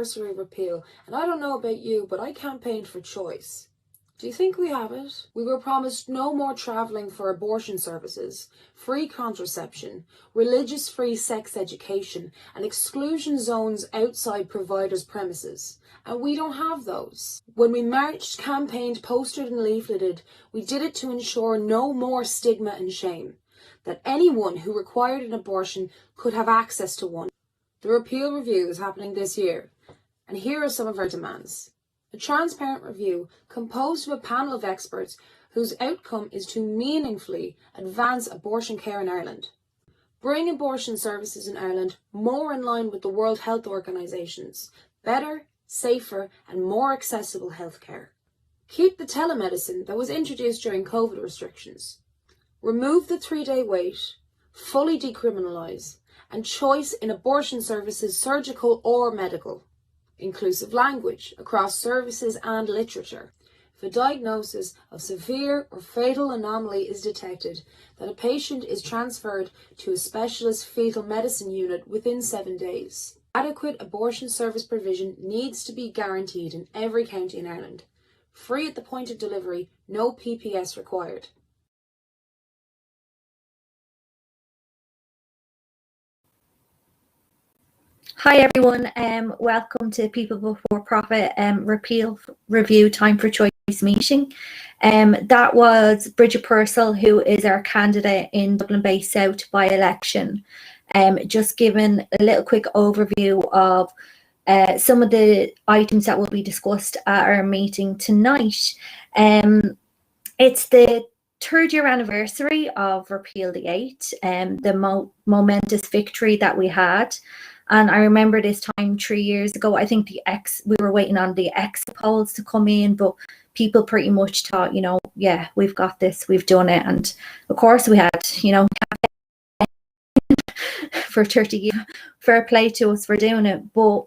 anniversary of Repeal, and I don't know about you, but I campaigned for choice. Do you think we have it? We were promised no more travelling for abortion services, free contraception, religious-free sex education, and exclusion zones outside providers' premises. And we don't have those. When we marched, campaigned, postered and leafleted, we did it to ensure no more stigma and shame, that anyone who required an abortion could have access to one. The Repeal review is happening this year, and here are some of our demands. A transparent review composed of a panel of experts whose outcome is to meaningfully advance abortion care in Ireland. Bring abortion services in Ireland more in line with the World Health Organisation's better, safer and more accessible healthcare. Keep the telemedicine that was introduced during COVID restrictions. Remove the 3-day wait, fully decriminalise, and choice in abortion services, surgical or medical. Inclusive language across services and literature. If a diagnosis of severe or fatal anomaly is detected, that a patient is transferred to a specialist fetal medicine unit within 7 days. Adequate abortion service provision needs to be guaranteed in every county in Ireland. Free at the point of delivery, no PPS required. Hi everyone, welcome to People Before Profit Repeal Review Time for Choice meeting. That was Bridget Purcell, who is our candidate in Dublin Bay South by-election. Just giving a little quick overview of some of the items that will be discussed at our meeting tonight. It's the 3rd year anniversary of Repeal the 8, the momentous victory that we had. And I remember this time 3 years ago, I think we were waiting on the exit polls to come in, but people pretty much thought, you know, yeah, we've got this, we've done it. And of course we had, you know, for 30 years, fair play to us for doing it, but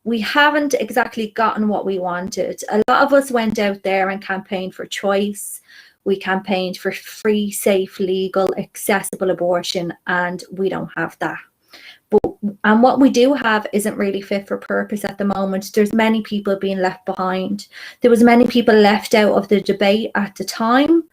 we haven't exactly gotten what we wanted. A lot of us went out there and campaigned for choice. We campaigned for free, safe, legal, accessible abortion, and we don't have that. And what we do have isn't really fit for purpose at the moment. There's many people being left behind. There was many people left out of the debate at the time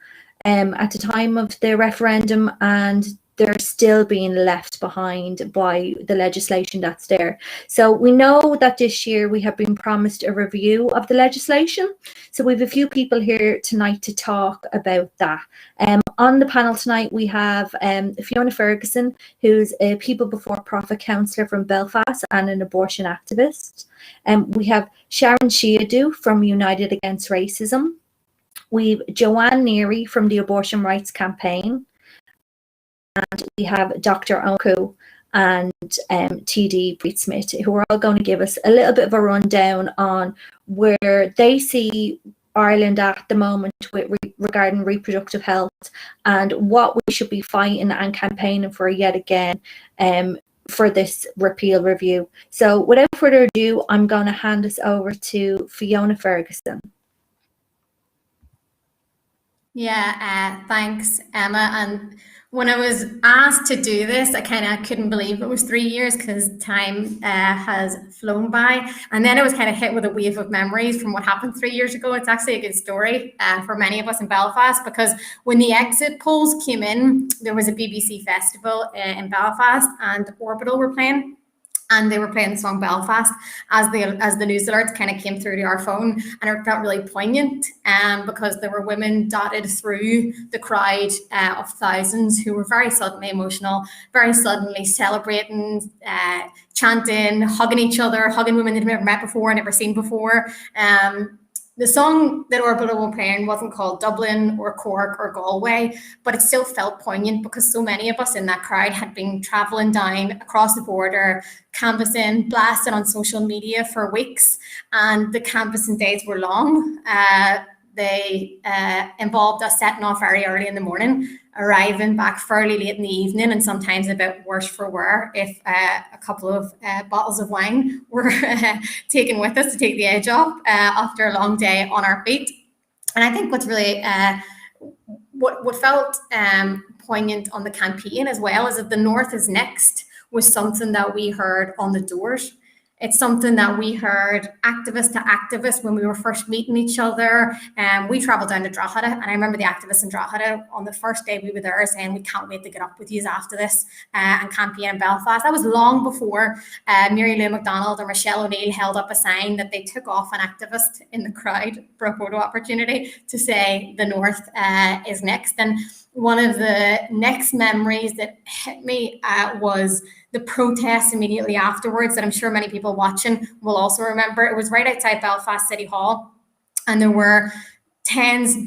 of the referendum, and they're still being left behind by the legislation that's there. So we know that this year we have been promised a review of the legislation. So we have a few people here tonight to talk about that. On the panel tonight, we have Fiona Ferguson, who's a People Before Profit councillor from Belfast and an abortion activist. We have Sharon Shiadu from United Against Racism. We've Joanne Neary from the Abortion Rights Campaign. And we have Dr. Onku and TD Breed Smith, who are all going to give us a little bit of a rundown on where they see Ireland at the moment regarding reproductive health and what we should be fighting and campaigning for yet again for this repeal review. So without further ado, I'm going to hand this over to Fiona Ferguson. Yeah, thanks, Emma. And when I was asked to do this, I kind of couldn't believe it was 3 years because time has flown by. And then I was kind of hit with a wave of memories from what happened 3 years ago. It's actually a good story for many of us in Belfast, because when the exit polls came in, there was a BBC festival in Belfast and Orbital were playing. And they were playing the song Belfast as the news alerts kind of came through to our phone, and it felt really poignant because there were women dotted through the crowd of thousands who were very suddenly emotional, very suddenly celebrating, chanting, hugging each other, hugging women they'd never met before, never seen before. The song that Orbital were playing wasn't called Dublin or Cork or Galway, but it still felt poignant because so many of us in that crowd had been travelling down across the border, canvassing, blasting on social media for weeks, and the canvassing days were long. They involved us setting off very early in the morning, arriving back fairly late in the evening, and sometimes a bit worse for wear if a couple of bottles of wine were taken with us to take the edge off after a long day on our feet. And I think what's really what felt poignant on the campaign as well is that the North is next was something that we heard on the doors. It's something that we heard activist to activist when we were first meeting each other. We travelled down to Drogheda, and I remember the activists in Drogheda on the first day we were there saying, we can't wait to get up with you after this and campaign in Belfast. That was long before Mary Lou McDonald or Michelle O'Neill held up a sign that they took off an activist in the crowd for a photo opportunity to say the North is next. And one of the next memories that hit me was the protests immediately afterwards that I'm sure many people watching will also remember. It was right outside Belfast City Hall, and there were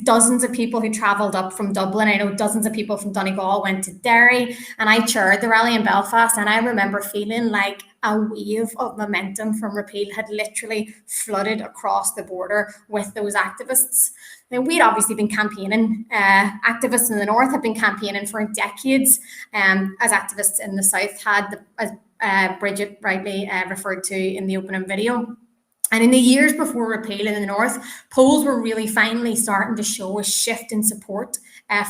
dozens of people who travelled up from Dublin. I know dozens of people from Donegal went to Derry, and I chaired the rally in Belfast, and I remember feeling like a wave of momentum from Repeal had literally flooded across the border with those activists. Now, we'd obviously been campaigning, activists in the North have been campaigning for decades, as activists in the South had, as Bridget rightly referred to in the opening video. And in the years before Repeal in the North, polls were really finally starting to show a shift in support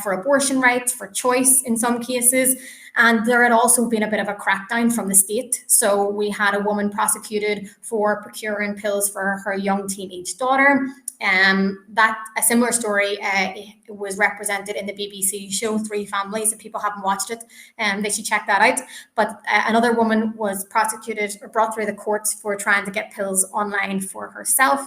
for abortion rights, for choice in some cases. And there had also been a bit of a crackdown from the state. So we had a woman prosecuted for procuring pills for her young teenage daughter. That a similar story was represented in the BBC show Three Families. If people haven't watched it, they should check that out. But another woman was prosecuted or brought through the courts for trying to get pills online for herself.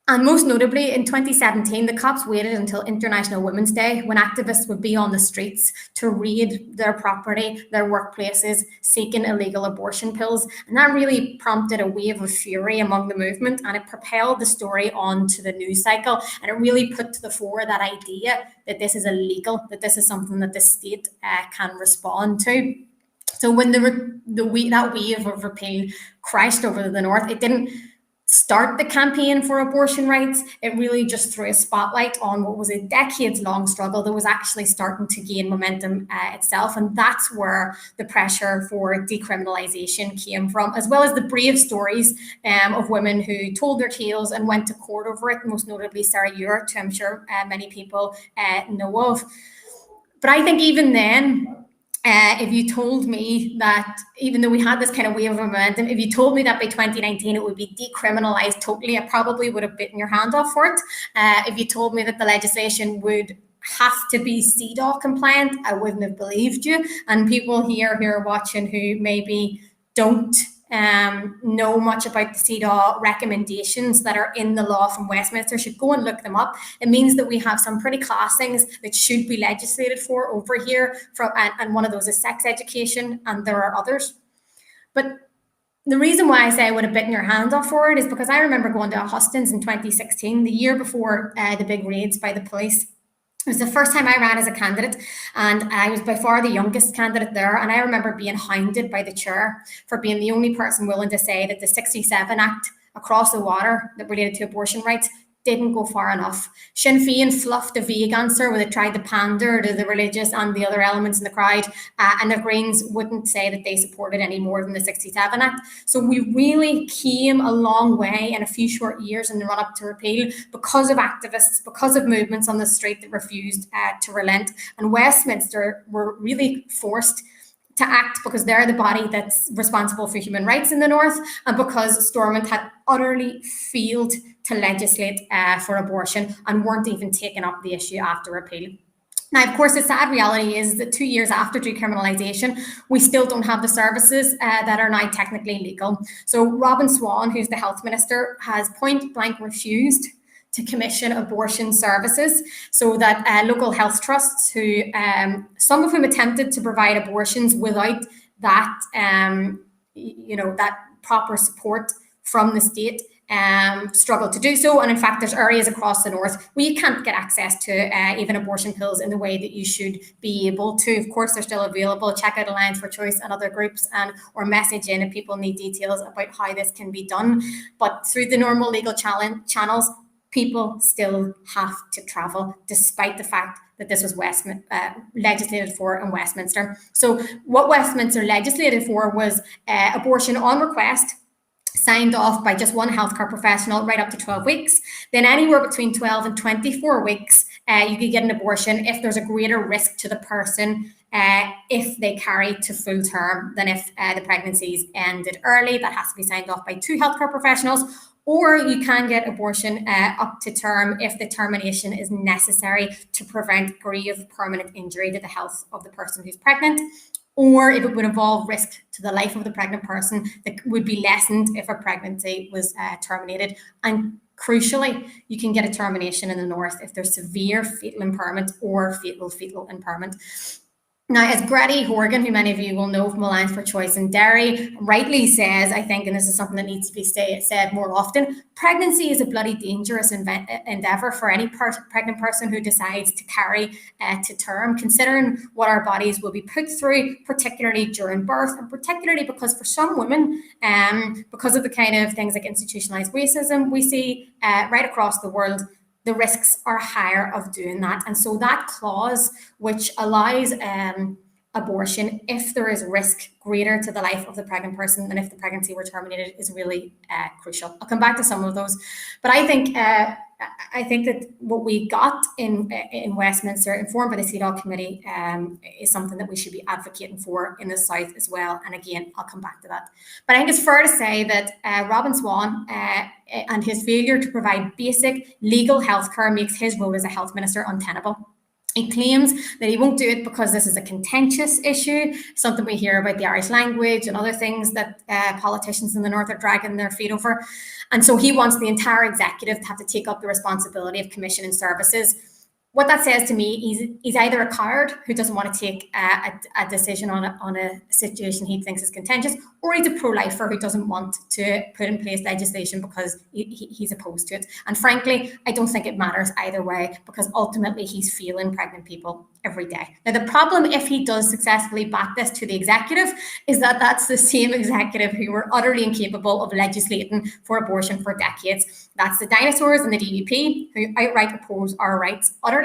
And most notably, in 2017, the cops waited until International Women's Day when activists would be on the streets to raid their property, their workplaces, seeking illegal abortion pills. And that really prompted a wave of fury among the movement, and it propelled the story onto the news cycle. And it really put to the fore that idea that this is illegal, that this is something that the state can respond to. So when that wave of Repeal crashed over the North, it didn't start the campaign for abortion rights. It really just threw a spotlight on what was a decades-long struggle that was actually starting to gain momentum itself. And that's where the pressure for decriminalisation came from, as well as the brave stories of women who told their tales and went to court over it, most notably Sarah Ure, who I'm sure many people know of. But I think even then, if you told me that, even though we had this kind of wave of momentum, if you told me that by 2019 it would be decriminalised totally, I probably would have bitten your hand off for it. If you told me that the legislation would have to be CEDAW compliant, I wouldn't have believed you. And people here who are watching who maybe don't know much about the CEDAW recommendations that are in the law from Westminster should go and look them up. It means that we have some pretty class things that should be legislated for over here, and one of those is sex education, and there are others. But the reason why I say I would have bitten your hand off for it is because I remember going to a hustings in 2016, the year before the big raids by the police. It was the first time I ran as a candidate, and I was by far the youngest candidate there. And I remember being hounded by the chair for being the only person willing to say that the 67 Act across the water that related to abortion rights didn't go far enough. Sinn Féin fluffed a vague answer where they tried to pander to the religious and the other elements in the crowd, and the Greens wouldn't say that they supported any more than the 67 Act. So we really came a long way in a few short years in the run-up to Repeal because of activists, because of movements on the street that refused to relent. And Westminster were really forced to act because they're the body that's responsible for human rights in the North, and because Stormont had utterly failed to legislate for abortion and weren't even taking up the issue after Repeal. Now, of course, the sad reality is that 2 years after decriminalisation, we still don't have the services that are now technically legal. So Robin Swan, who's the health minister, has point blank refused to commission abortion services, so that local health trusts, who some of whom attempted to provide abortions without that, that proper support from the state, struggle to do so. And in fact, there's areas across the North where you can't get access to even abortion pills in the way that you should be able to. Of course, they're still available. Check out Alliance for Choice and other groups, or message in if people need details about how this can be done. But through the normal legal channels, people still have to travel, despite the fact that this was legislated for in Westminster. So what Westminster legislated for was abortion on request, signed off by just one healthcare professional right up to 12 weeks. Then anywhere between 12 and 24 weeks, you could get an abortion if there's a greater risk to the person if they carry to full term than if the pregnancy's ended early. That has to be signed off by 2 healthcare professionals. Or you can get abortion up to term if the termination is necessary to prevent grave permanent injury to the health of the person who's pregnant, or if it would involve risk to the life of the pregnant person that would be lessened if a pregnancy was terminated. And crucially, you can get a termination in the North if there's severe fetal impairment or fetal impairment. Now, as Grady Horgan, who many of you will know from Alliance for Choice in Derry, rightly says, I think, and this is something that needs to be said more often, pregnancy is a bloody dangerous endeavour for any pregnant person who decides to carry to term, considering what our bodies will be put through, particularly during birth, and particularly because for some women, because of the kind of things like institutionalised racism we see right across the world, the risks are higher of doing that. And so that clause, which allows abortion if there is risk greater to the life of the pregnant person than if the pregnancy were terminated, is really crucial. I'll come back to some of those. But I think that what we got in Westminster, informed by the CEDAW committee, is something that we should be advocating for in the South as well. And again, I'll come back to that. But I think it's fair to say that Robin Swan and his failure to provide basic legal healthcare makes his role as a health minister untenable. He claims that he won't do it because this is a contentious issue, something we hear about the Irish language and other things that politicians in the North are dragging their feet over. And so he wants the entire executive to have to take up the responsibility of commissioning services. What that says to me, he's either a coward who doesn't want to take a decision on a situation he thinks is contentious, or he's a pro-lifer who doesn't want to put in place legislation because he's opposed to it. And frankly, I don't think it matters either way, because ultimately he's failing pregnant people every day. Now, the problem, if he does successfully back this to the executive, is that that's the same executive who were utterly incapable of legislating for abortion for decades. That's the dinosaurs in the DUP, who outright oppose our rights utterly.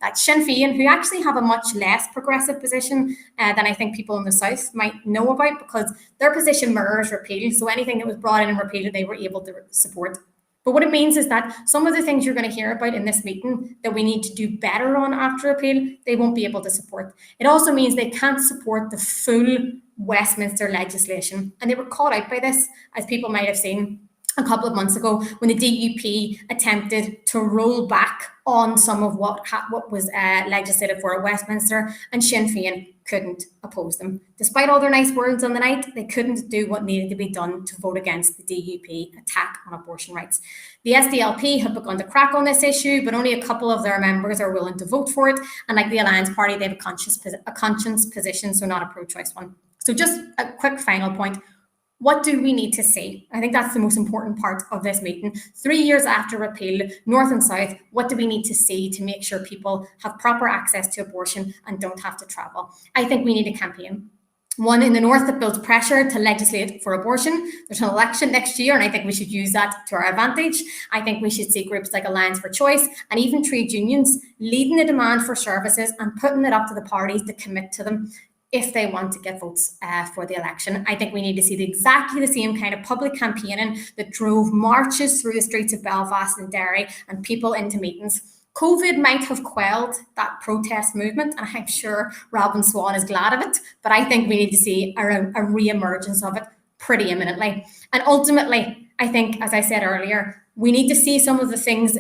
That's Sinn Féin, who actually have a much less progressive position than I think people in the South might know about, because their position mirrors repeal. So anything that was brought in and repealed, they were able to support. But what it means is that some of the things you're going to hear about in this meeting that we need to do better on after repeal, they won't be able to support. It also means they can't support the full Westminster legislation. And they were caught out by this, as people might have seen a couple of months ago, when the DUP attempted to roll back on some of what was legislated for at Westminster, and Sinn Féin couldn't oppose them. Despite all their nice words on the night, they couldn't do what needed to be done to vote against the DUP attack on abortion rights. The SDLP have begun to crack on this issue, but only a couple of their members are willing to vote for it. And like the Alliance Party, they have a conscience position, so not a pro-choice one. So just a quick final point. What do we need to see? I think that's the most important part of this meeting. 3 years after repeal, North and South, what do we need to see to make sure people have proper access to abortion and don't have to travel? I think we need a campaign. One in the North that builds pressure to legislate for abortion. There's an election next year, and I think we should use that to our advantage. I think we should see groups like Alliance for Choice and even trade unions leading the demand for services and putting it up to the parties to commit to them if they want to get votes for the election. I think we need to see exactly the same kind of public campaigning that drove marches through the streets of Belfast and Derry and people into meetings. COVID might have quelled that protest movement, and I'm sure Robin Swan is glad of it, but I think we need to see a re-emergence of it pretty imminently. And ultimately, I think, as I said earlier, we need to see some of the things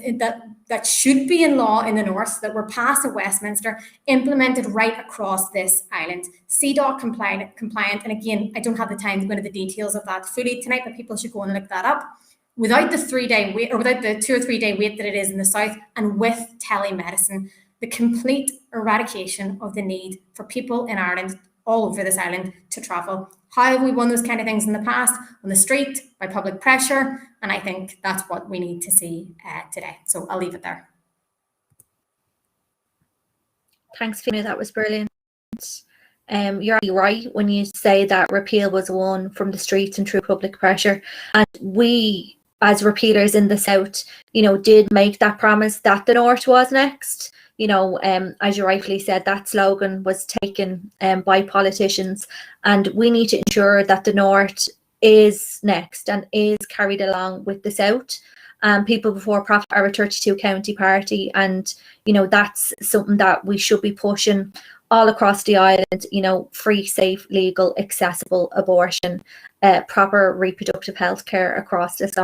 that should be in law in the North that were passed at Westminster implemented right across this island. CEDAW compliant, and again, I don't have the time to go into the details of that fully tonight, but people should go and look that up. Without the 3-day wait, or without the 2 or 3 day wait that it is in the South, and with telemedicine, the complete eradication of the need for people in Ireland, all over this island, to travel. How have we won those kind of things in the past? On the street, by public pressure, and I think that's what we need to see today. So I'll leave it there. Thanks, Fiona. That was brilliant. You're right when you say that repeal was won from the streets and through public pressure. And we, as repealers in the South, did make that promise that the North was next. As you rightly said, that slogan was taken by politicians, and we need to ensure that the North is next and is carried along with the South. People Before Profit are a 32 county party, and that's something that we should be pushing all across the island. Free, safe, legal, accessible abortion, proper reproductive health care across this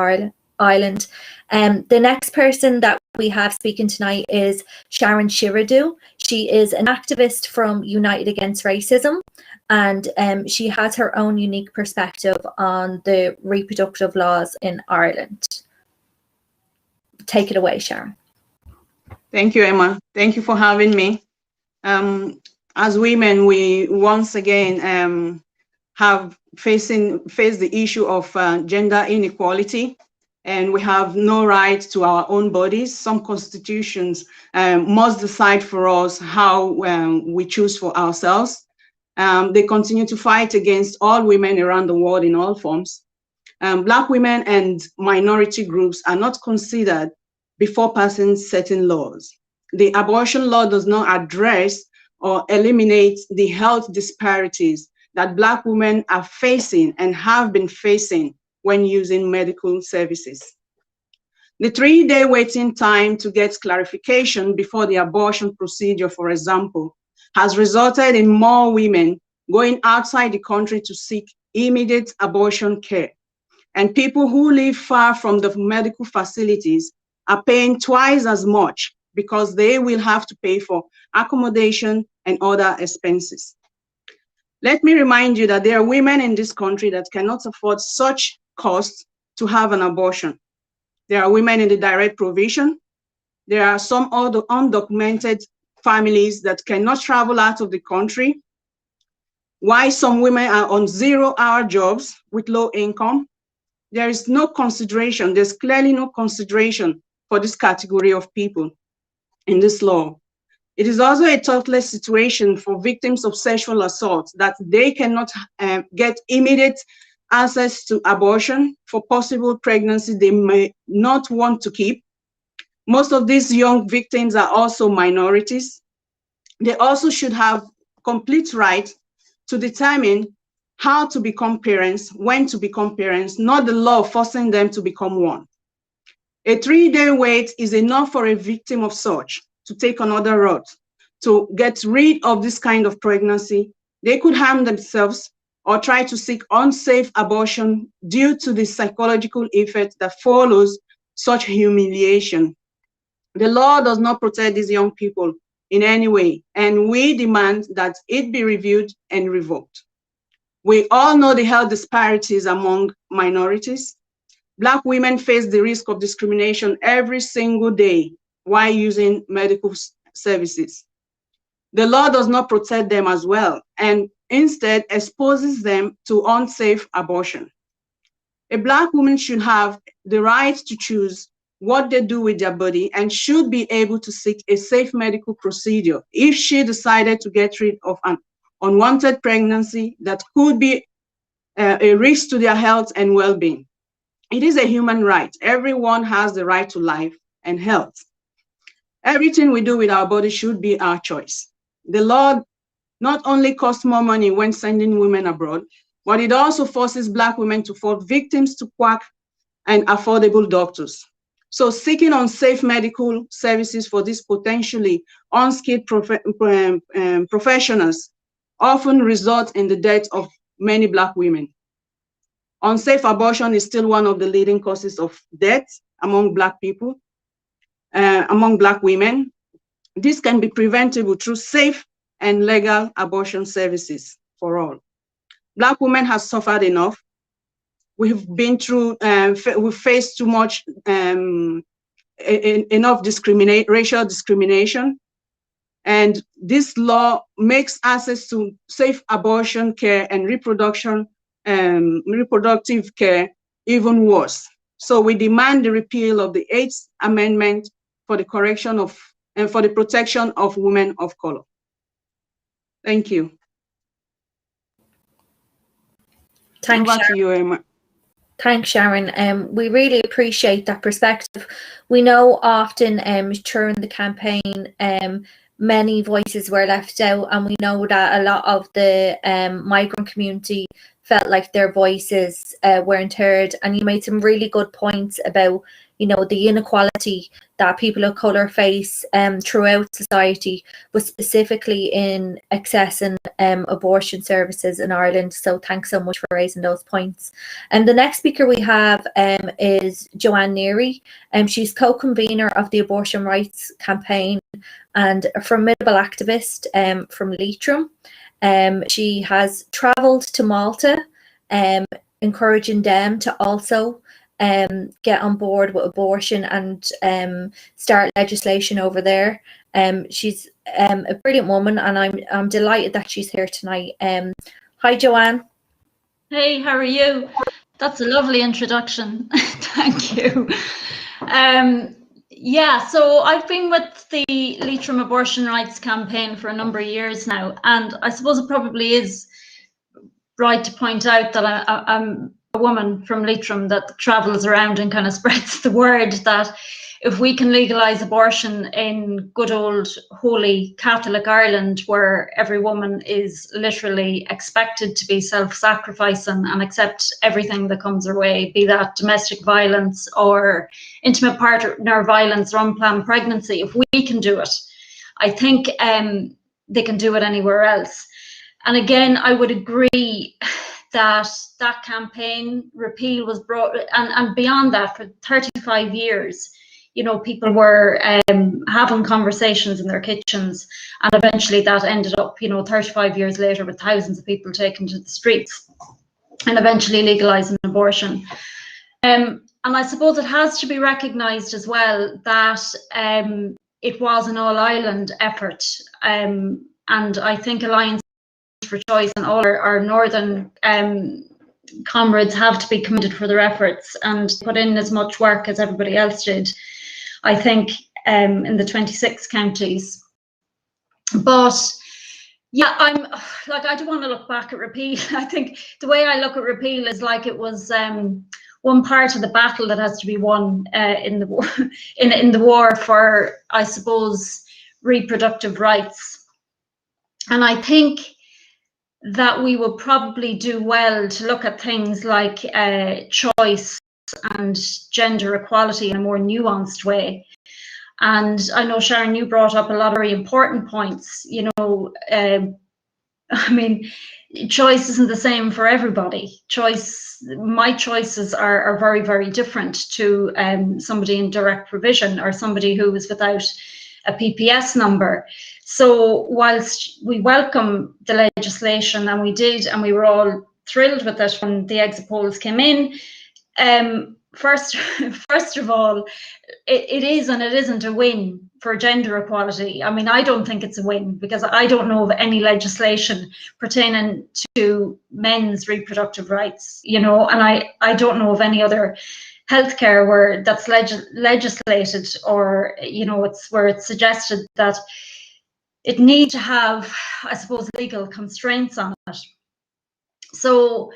island. The next person that we have speaking tonight is Sharon Shiradu. She is an activist from United Against Racism, and she has her own unique perspective on the reproductive laws in Ireland. Take it away, Sharon. Thank you, Emma. Thank you for having me. As women, we once again have faced the issue of gender inequality, and we have no right to our own bodies. Some constitutions must decide for us how we choose for ourselves. They continue to fight against all women around the world in all forms. Black women and minority groups are not considered before passing certain laws. The abortion law does not address or eliminate the health disparities that Black women are facing and have been facing when using medical services. The 3-day waiting time to get clarification before the abortion procedure, for example, has resulted in more women going outside the country to seek immediate abortion care. And people who live far from the medical facilities are paying twice as much because they will have to pay for accommodation and other expenses. Let me remind you that there are women in this country that cannot afford such costs to have an abortion. There are women in the direct provision. There are some other undocumented families that cannot travel out of the country. Why some women are on 0-hour jobs with low income. There is no consideration, there's clearly no consideration for this category of people in this law. It is also a toothless situation for victims of sexual assault that they cannot get immediate access to abortion for possible pregnancy they may not want to keep. Most of these young victims are also minorities. They also should have complete right to determine how to become parents, when to become parents, not the law forcing them to become one. A 3-day wait is enough for a victim of such to take another route, to get rid of this kind of pregnancy. They could harm themselves or try to seek unsafe abortion due to the psychological effect that follows such humiliation. The law does not protect these young people in any way, and we demand that it be reviewed and revoked. We all know the health disparities among minorities. Black women face the risk of discrimination every single day while using medical services. The law does not protect them as well, and instead exposes them to unsafe abortion. A Black woman should have the right to choose what they do with their body and should be able to seek a safe medical procedure if she decided to get rid of an unwanted pregnancy that could be a risk to their health and well-being. It is a human right. Everyone has the right to life and health. Everything we do with our body should be our choice. The law not only costs more money when sending women abroad, but it also forces Black women to fall victims to quack and affordable doctors. So seeking unsafe medical services for these potentially unskilled professionals often result in the death of many Black women. Unsafe abortion is still one of the leading causes of death among Black people, among Black women. This can be preventable through safe and legal abortion services for all. Black women have suffered enough. We've been through, we've faced too much, enough racial discrimination. And this law makes access to safe abortion care and reproductive care even worse. So we demand the repeal of the 8th Amendment for the correction of and for the protection of women of color. Thank you. Thanks, Over to you, Emma. Thanks, Sharon. We really appreciate that perspective. We know often during the campaign, many voices were left out, and we know that a lot of the migrant community felt like their voices weren't heard. And you made some really good points about, you know, the inequality that people of colour face throughout society, but specifically in accessing abortion services in Ireland. So thanks so much for raising those points. And the next speaker we have is Joanne Neary. She's co-convener of the Abortion Rights Campaign and a formidable activist from Leitrim. She has travelled to Malta, encouraging them to also get on board with abortion and start legislation over there. She's a brilliant woman, and I'm delighted that she's here tonight. Hi, Joanne. Hey, how are you? That's a lovely introduction. Thank you. Yeah, so I've been with the Leitrim Abortion Rights Campaign for a number of years now, and I suppose it probably is right to point out that I'm a woman from Leitrim that travels around and kind of spreads the word that if we can legalise abortion in good old holy Catholic Ireland, where every woman is literally expected to be self-sacrificing and accept everything that comes her way, be that domestic violence or intimate partner violence or unplanned pregnancy, if we can do it, I think they can do it anywhere else. And again, I would agree that that campaign, Repeal, was brought, and beyond that, for 35 years, you know, people were having conversations in their kitchens, and eventually that ended up, you know, 35 years later with thousands of people taken to the streets and eventually legalising abortion. And I suppose it has to be recognised as well that it was an all-Ireland effort, and I think Alliance for Choice and all our northern comrades have to be commended for their efforts and put in as much work as everybody else did, I think, in the 26 counties. But yeah, I'm like, I don't want to look back at Repeal. I think the way I look at Repeal is like it was one part of the battle that has to be won in the war, in the war for, I suppose, reproductive rights. And I think that we will probably do well to look at things like choice and gender equality in a more nuanced way. And I know, Sharon, you brought up a lot of very important points. You know, I mean, choice isn't the same for everybody. My choices are very, very different to somebody in direct provision or somebody who is without a PPS number. So whilst we welcome the legislation, and we did, and we were all thrilled with it when the exit polls came in, first of all, it is and it isn't a win for gender equality. I mean, I don't think it's a win because I don't know of any legislation pertaining to men's reproductive rights, you know, and I don't know of any other healthcare where that's legislated, or, you know, it's where it's suggested that it needs to have, I suppose, legal constraints on it. So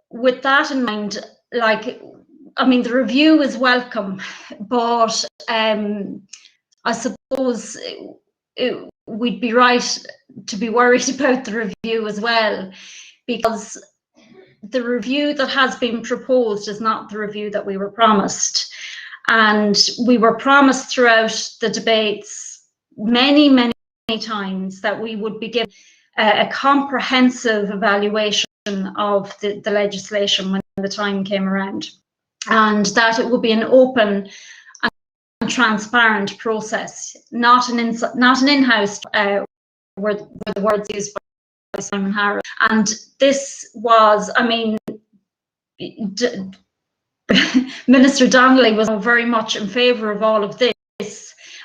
with that in mind, like, I mean, the review is welcome, but I suppose we'd be right to be worried about the review as well, because the review that has been proposed is not the review that we were promised. And we were promised throughout the debates many times that we would be given a comprehensive evaluation of the legislation when the time came around, and that it would be an open and transparent process, not an in-house were the words used by Simon Harris. And this was, I mean, Minister Donnelly was very much in favour of all of this,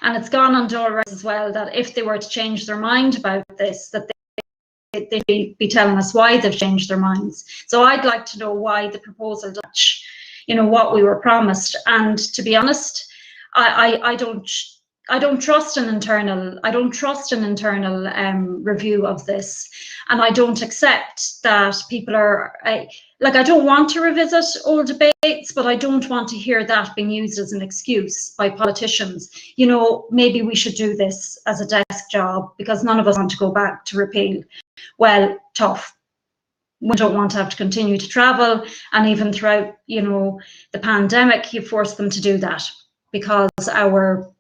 and it's gone on Dáil as well that if they were to change their mind about this, that they'd be telling us why they've changed their minds. So I'd like to know why the proposal, you know, what we were promised. And to be honest, I don't trust an internal review of this, and I don't accept that people are like, I don't want to revisit old debates, but I don't want to hear that being used as an excuse by politicians. You know, maybe we should do this as a desk job because none of us want to go back to Repeal. Well, tough. we don't want to have to continue to travel. And even throughout, you know, the pandemic, you force them to do that because our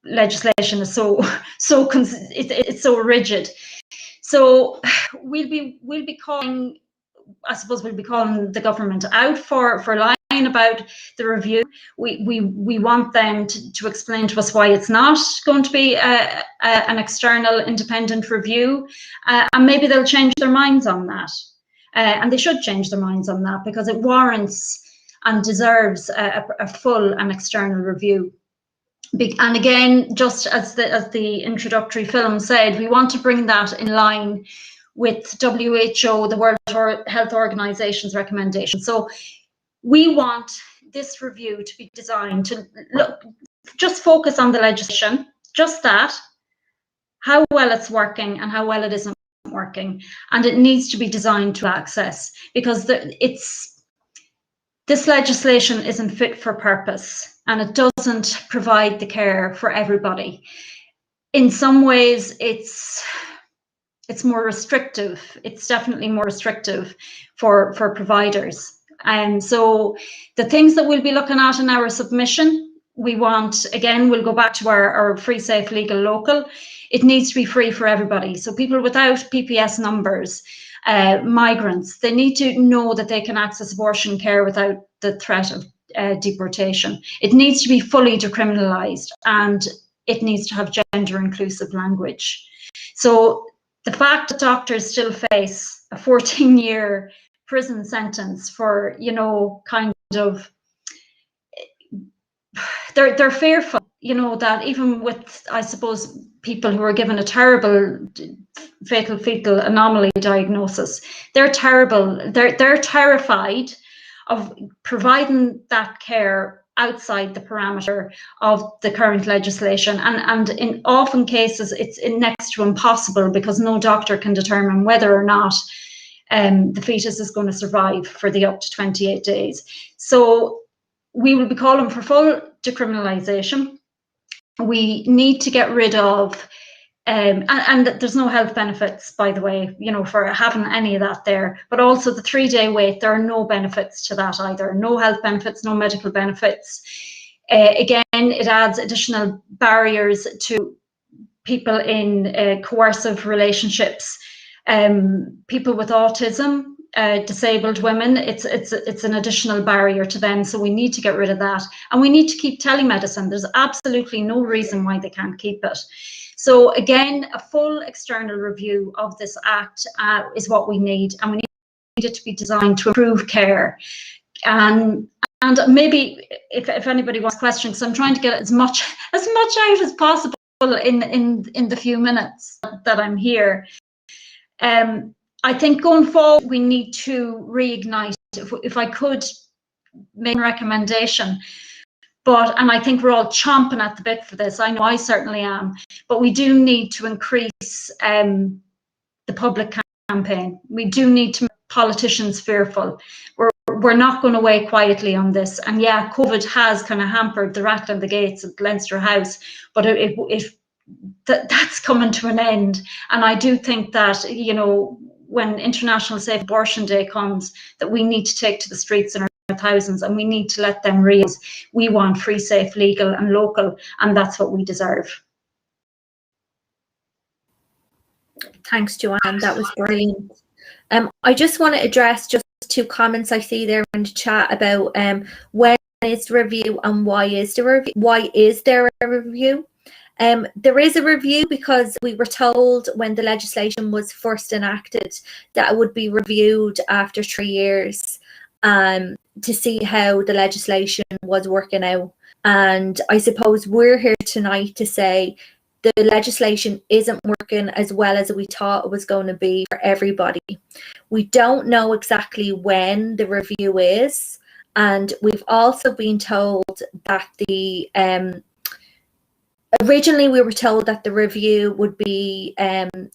legislation is it's so rigid. So we'll be calling, I suppose we'll be calling the government out for lying about the review. We want them to explain to us why it's not going to be an external independent review, and maybe they'll change their minds on that. And they should change their minds on that because it warrants and deserves a full and external review. And again, just as the introductory film said, we want to bring that in line with WHO, the World Health Organization's recommendation. So we want this review to be designed to just focus on the legislation, just that, how well it's working and how well it isn't working. And it needs to be designed to access, because this legislation isn't fit for purpose and it doesn't provide the care for everybody. In some ways, it's more restrictive. It's definitely more restrictive for providers. And so the things that we'll be looking at in our submission, we want, again, we'll go back to our free, safe, legal, local. It needs to be free for everybody. So people without PPS numbers, migrants, they need to know that they can access abortion care without the threat of deportation. It needs to be fully decriminalised, and it needs to have gender inclusive language. So the fact that doctors still face a 14-year prison sentence for, you know, kind of, they're fearful, you know, that even with, I suppose, people who are given a terrible fatal fetal anomaly diagnosis, they're terrified of providing that care outside the parameter of the current legislation, and in often cases it's next to impossible because no doctor can determine whether or not the fetus is going to survive for the up to 28 days. So we will be calling for full decriminalisation. We need to get rid of and there's no health benefits, by the way, you know, for having any of that there. But also the 3-day wait, there are no benefits to that either. No health benefits, no medical benefits. Again, it adds additional barriers to people in coercive relationships, people with autism, disabled women. It's an additional barrier to them. So we need to get rid of that. And we need to keep telemedicine. There's absolutely no reason why they can't keep it. So again, a full external review of this act is what we need, and we need it to be designed to improve care. And maybe if anybody wants questions, so I'm trying to get as much out as possible in the few minutes that I'm here. I think going forward, we need to reignite. If I could make a recommendation. And I think we're all chomping at the bit for this. I know I certainly am. But we do need to increase the public campaign. We do need to make politicians fearful. We're not going away quietly on this. And yeah, COVID has kind of hampered the rattling the gates at Leinster House, but that's coming to an end. And I do think that, you know, when International Safe Abortion Day comes, that we need to take to the streets in our thousands, and we need to let them realize we want free, safe, legal and local, and that's what we deserve. Thanks, Joanne. That was brilliant. I just want to address just 2 comments I see there in the chat about when is the review and why is there a review? There is a review because we were told when the legislation was first enacted that it would be reviewed after 3 years to see how the legislation was working out. And I suppose we're here tonight to say the legislation isn't working as well as we thought it was going to be for everybody. We don't know exactly when the review is, and we've also been told that originally we were told that the review would be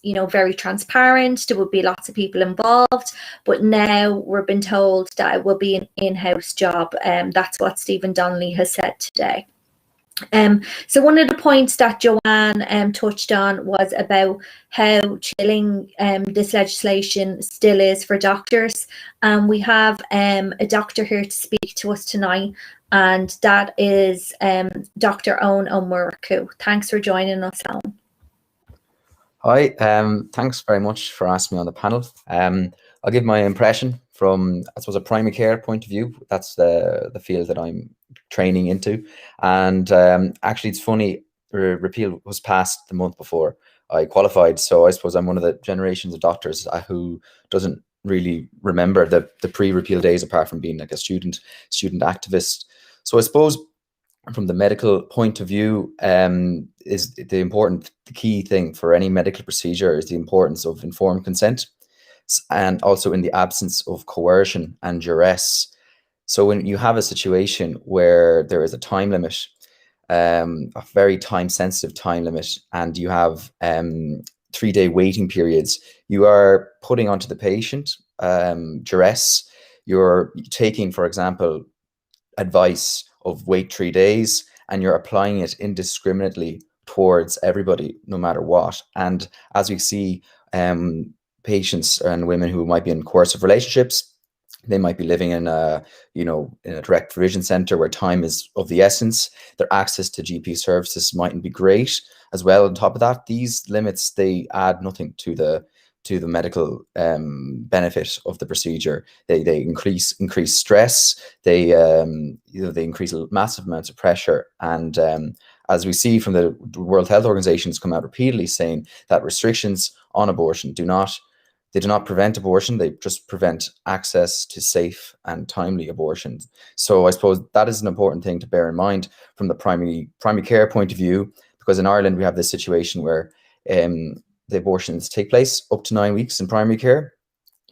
you know, very transparent, there would be lots of people involved, but now we're being told that it will be an in-house job. That's what Stephen Donnelly has said today. So one of the points that Joanne touched on was about how chilling this legislation still is for doctors. We have a doctor here to speak to us tonight, and that is Dr. Owen O'Murku. Thanks for joining us, Owen. Hi, thanks very much for asking me on the panel. I'll give my impression from, I suppose, a primary care point of view. That's the field that I'm training into. And actually, it's funny, repeal was passed the month before I qualified. So I suppose I'm one of the generations of doctors who doesn't really remember the pre-repeal days, apart from being like a student activist. So I suppose from the medical point of view, is the key thing for any medical procedure is the importance of informed consent, and also in the absence of coercion and duress. So when you have a situation where there is a time limit, a very time-sensitive time limit, and you have 3-day waiting periods, you are putting onto the patient duress. You're taking, for example, advice of wait 3 days, and you're applying it indiscriminately towards everybody, no matter what. And as we see, patients and women who might be in coercive relationships, they might be living in a, in a direct provision center where time is of the essence. Their access to GP services mightn't be great as well. On top of that, these limits, they add nothing to the medical benefit of the procedure. They increase stress. They they increase massive amounts of pressure. And as we see from the World Health Organization's come out repeatedly saying that restrictions on abortion do not prevent abortion. They just prevent access to safe and timely abortions. So I suppose that is an important thing to bear in mind from the primary care point of view, because in Ireland we have this situation where the abortions take place up to 9 weeks in primary care,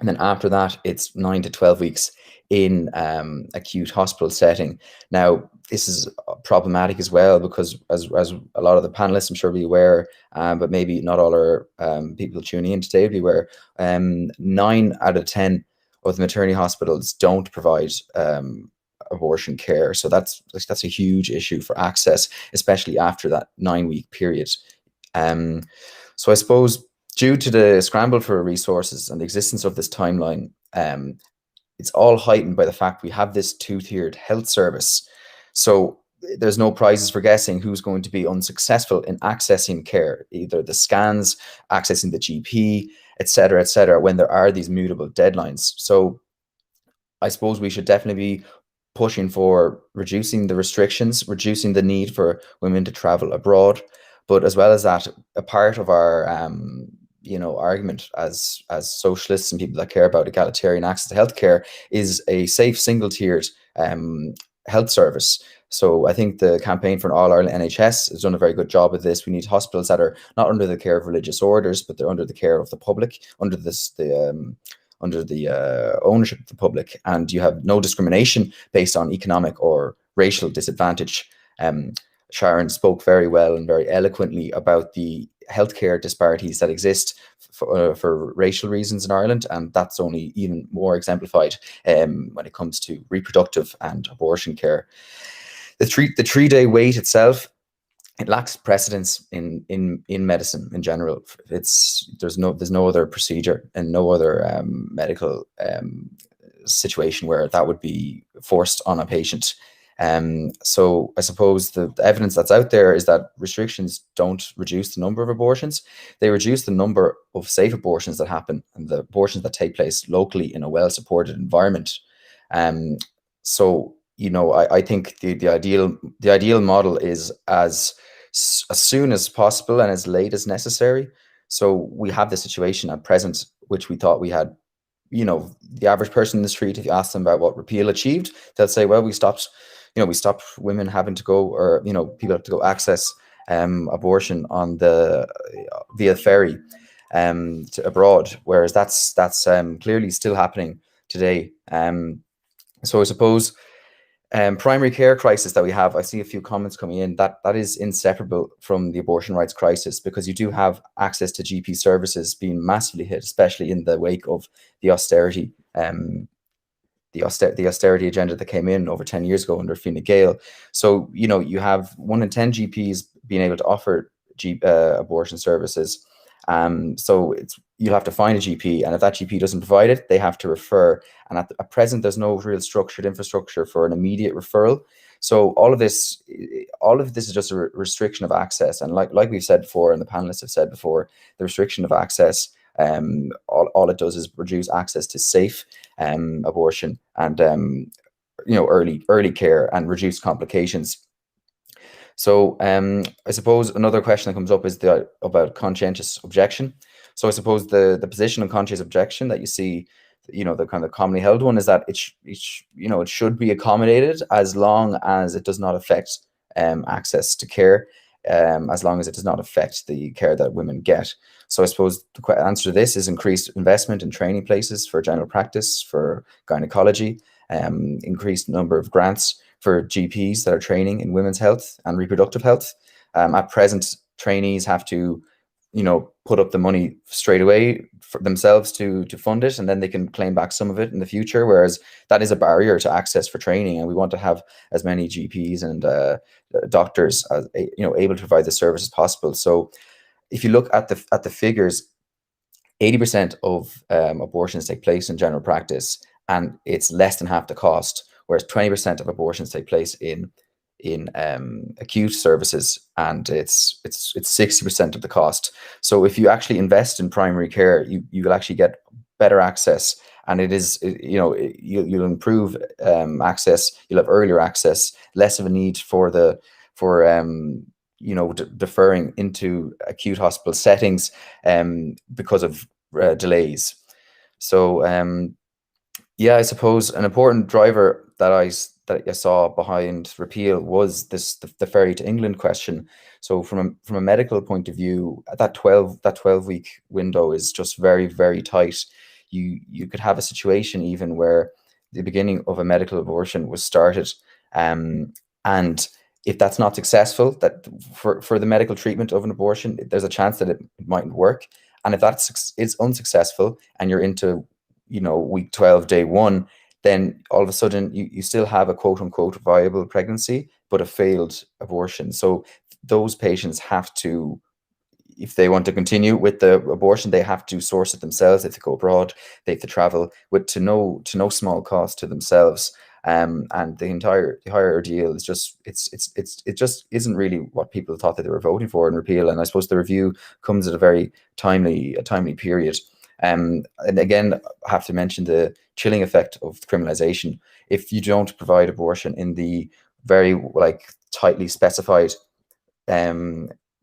and then after that it's 9 to 12 weeks in acute hospital setting. Now this is problematic as well, because as a lot of the panelists I'm sure be aware, but maybe not all our people tuning in today will be aware, 9 out of 10 of the maternity hospitals don't provide abortion care. So that's a huge issue for access, especially after that 9-week period. So I suppose due to the scramble for resources and the existence of this timeline, it's all heightened by the fact we have this 2-tiered health service. So there's no prizes for guessing who's going to be unsuccessful in accessing care, either the scans, accessing the GP, etc., when there are these mutable deadlines. So I suppose we should definitely be pushing for reducing the restrictions, reducing the need for women to travel abroad. But as well as that, a part of our argument as socialists and people that care about egalitarian access to healthcare is a safe single-tiered health service. So I think the campaign for an all-Ireland NHS has done a very good job of this. We need hospitals that are not under the care of religious orders, but they're under the care of the public, under the ownership of the public, and you have no discrimination based on economic or racial disadvantage. Sharon spoke very well and very eloquently about the healthcare disparities that exist for racial reasons in Ireland, and that's only even more exemplified when it comes to reproductive and abortion care. The 3-day wait itself, it lacks precedence in medicine in general. There's no other procedure and no other medical situation where that would be forced on a patient. So I suppose the evidence that's out there is that restrictions don't reduce the number of abortions. They reduce the number of safe abortions that happen and the abortions that take place locally in a well-supported environment. So I think the ideal model is as soon as possible and as late as necessary. So we have the situation at present, which we thought we had. The average person in the street, if you ask them about what repeal achieved, they'll say, well, we stopped women having to go, or people have to go access abortion on via ferry to abroad, whereas that's clearly still happening today. So I suppose primary care crisis that we have, I see a few comments coming in, that is inseparable from the abortion rights crisis, because you do have access to GP services being massively hit, especially in the wake of the austerity the austerity agenda that came in over 10 years ago under Fine Gael. So, you know, you have 1 in 10 GPs being able to offer abortion services. So you'll have to find a GP, and if that GP doesn't provide it, they have to refer. And at present, there's no real structured infrastructure for an immediate referral. So all of this is just a restriction of access. And like we've said before, and the panelists have said before, the restriction of access, all it does is reduce access to safe abortion and you know, early care, and reduce complications. So I suppose another question that comes up is about conscientious objection. So I suppose the position of conscientious objection that you see, you know, the kind of commonly held one, is that it should be accommodated as long as it does not affect access to care, as long as it does not affect the care that women get. So I suppose the answer to this is increased investment in training places for general practice, for gynecology, increased number of grants for GPs that are training in women's health and reproductive health. At present, trainees have to, you know, put up the money straight away for themselves to fund it, and then they can claim back some of it in the future, whereas that is a barrier to access for training, and we want to have as many GPs and doctors as, you know, able to provide the service as possible. So if you look at the figures, 80% of abortions take place in general practice, and it's less than half the cost, whereas 20% of abortions take place in acute services, and it's 60% of the cost. So if you actually invest in primary care, you will actually get better access, and you'll improve access. You'll have earlier access, less of a need for deferring into acute hospital settings because of delays. So yeah, I suppose an important driver that I saw behind repeal was the ferry to England question. So from a medical point of view, that 12-week window is just very, very tight. You could have a situation even where the beginning of a medical abortion was started, and if that's not successful, that for the medical treatment of an abortion, there's a chance that it mightn't work. And if it's unsuccessful and you're into, you know, week 12, day 1, then all of a sudden you still have a quote unquote viable pregnancy, but a failed abortion. So those patients have to, if they want to continue with the abortion, they have to source it themselves. They have to go abroad. They have to travel to no small cost to themselves. And the entire ordeal is it just isn't really what people thought that they were voting for in repeal. And I suppose the review comes at a very timely period. And again, I have to mention the chilling effect of criminalization. If you don't provide abortion in the very tightly specified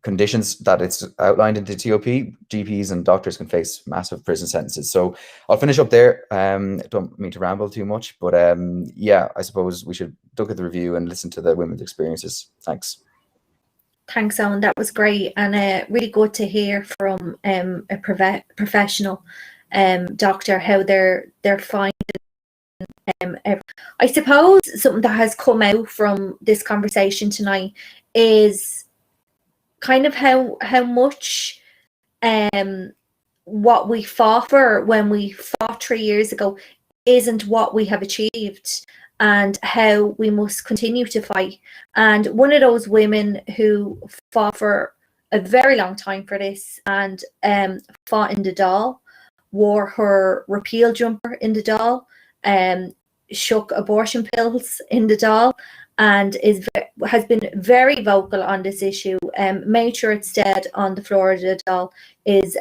conditions that it's outlined in the TOP, GPs and doctors can face massive prison sentences. So I'll finish up there. Don't mean to ramble too much, but yeah, I suppose we should look at the review and listen to the women's experiences. Thanks. Thanks, Owen. That was great, and really good to hear from a professional doctor how they're finding. I suppose something that has come out from this conversation tonight is kind of how much what we fought for when we fought 3 years ago isn't what we have achieved, and how we must continue to fight. And one of those women who fought for a very long time for this and fought in the Dáil, wore her repeal jumper in the Dáil, shook abortion pills in the Dáil, and has been very vocal on this issue. Made sure it's said on the floor of the Dáil is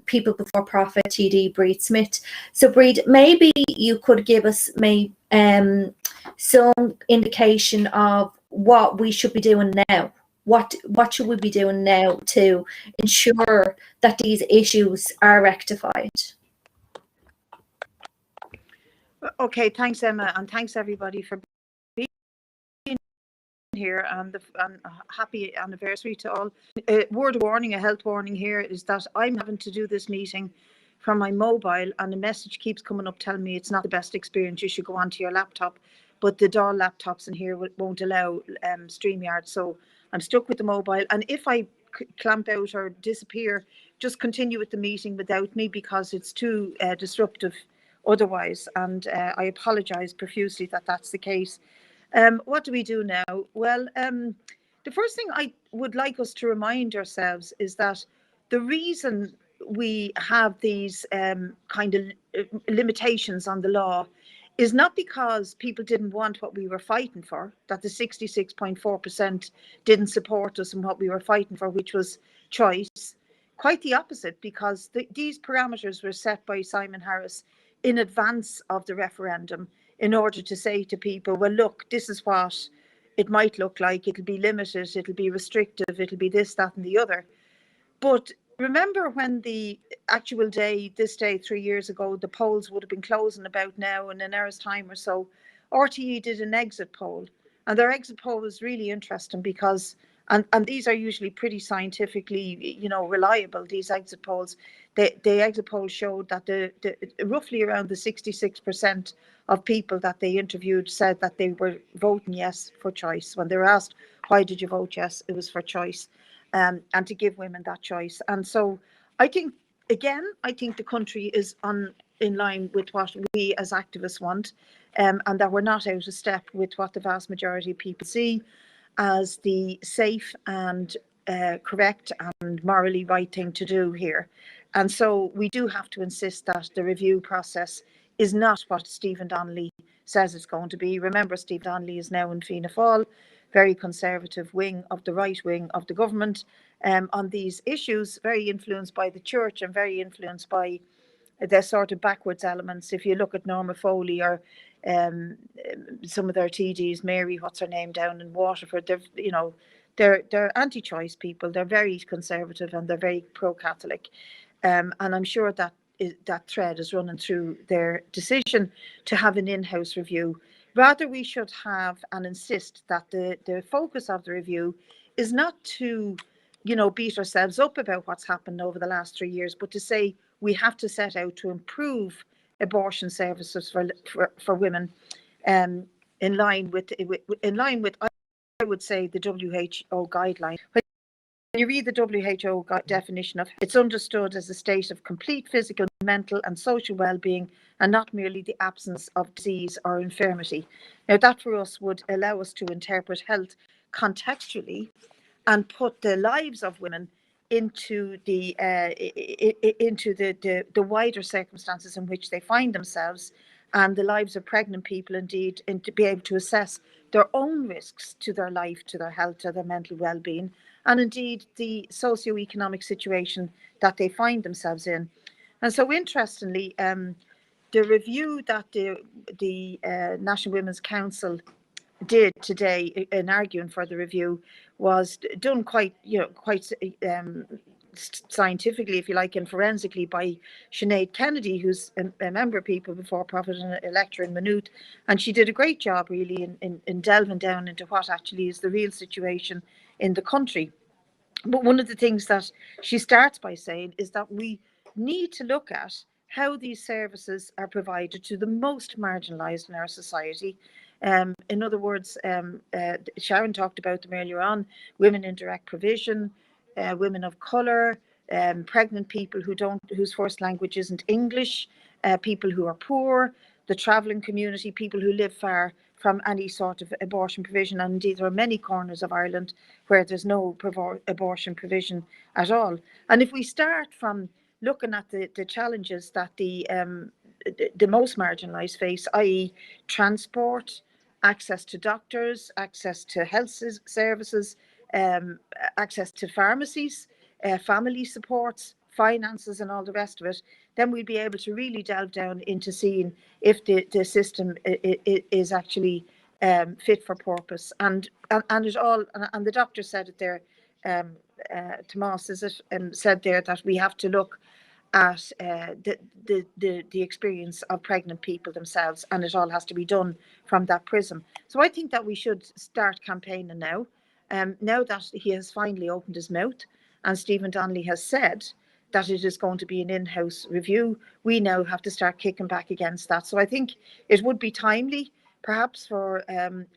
People Before Profit TD Breed Smith. So Breed, maybe you could give us some indication of what we should be doing now. What should we be doing now to ensure that these issues are rectified? Okay, thanks, Emma, and thanks everybody for being here, and happy anniversary to all. A word of warning, a health warning here, is that I'm having to do this meeting from my mobile, and a message keeps coming up telling me it's not the best experience, you should go onto your laptop, but the Dáil laptops in here won't allow StreamYard, so I'm stuck with the mobile. And if I clamp out or disappear, just continue with the meeting without me, because it's too disruptive otherwise. And I apologise profusely that that's the case. What do we do now? Well, the first thing I would like us to remind ourselves is that the reason we have these kind of limitations on the law is not because people didn't want what we were fighting for, that the 66.4% didn't support us in what we were fighting for, which was choice. Quite the opposite, because these parameters were set by Simon Harris in advance of the referendum in order to say to people, well, look, this is what it might look like. It'll be limited, it'll be restrictive, it'll be this, that, and the other. But remember when the actual day, this day 3 years ago, the polls would have been closing about now in an hour's time or so, RTE did an exit poll. And their exit poll was really interesting because, and these are usually pretty scientifically, reliable, these exit polls. The exit poll showed that the roughly around the 66% of people that they interviewed said that they were voting yes for choice. When they were asked, why did you vote yes? It was for choice. And to give women that choice. And so I think the country is in line with what we as activists want, and that we're not out of step with what the vast majority of people see as the safe and correct and morally right thing to do here. And so we do have to insist that the review process is not what Stephen Donnelly says it's going to be. Remember, Stephen Donnelly is now in Fianna Fáil, very conservative wing of the right wing of the government on these issues, very influenced by the church and very influenced by the sort of backwards elements. If you look at Norma Foley or some of their TDs, Mary, what's her name, down in Waterford, they're anti-choice people. They're very conservative and they're very pro-Catholic. And I'm sure that thread is running through their decision to have an in-house review. Rather, we should have and insist that the focus of the review is not to, beat ourselves up about what's happened over the last 3 years, but to say we have to set out to improve abortion services for women, in line with I would say the WHO guideline. When you read the WHO definition of it's understood as a state of complete physical, mental and social well-being, and not merely the absence of disease or infirmity. Now that for us would allow us to interpret health contextually and put the lives of women into the wider circumstances in which they find themselves, and the lives of pregnant people indeed, and to be able to assess their own risks to their life, to their health, to their mental well-being, and indeed the socio-economic situation that they find themselves in. And so interestingly, the review that the National Women's Council did today in arguing for the review was done quite scientifically, if you like, and forensically by Sinead Kennedy, who's a member of People Before Profit and a lecturer in Maynooth. And she did a great job really in delving down into what actually is the real situation in the country. But one of the things that she starts by saying is that we need to look at how these services are provided to the most marginalised in our society. In other words, Sharon talked about them earlier on: women in direct provision, women of colour, pregnant people whose first language isn't English, people who are poor, the travelling community, people who live far from any sort of abortion provision. And indeed, there are many corners of Ireland where there's no abortion provision at all. And if we start from looking at the challenges that the most marginalised face, i.e. transport, access to doctors, access to health services, access to pharmacies, family supports, finances and all the rest of it, then we'll be able to really delve down into seeing if the system is actually fit for purpose. And it all, and the doctor said it there, Tomas, said there that we have to look at the experience of pregnant people themselves, and it all has to be done from that prism. So I think that we should start campaigning now. Now that he has finally opened his mouth and Stephen Donnelly has said that it is going to be an in-house review, we now have to start kicking back against that. So I think it would be timely, perhaps, for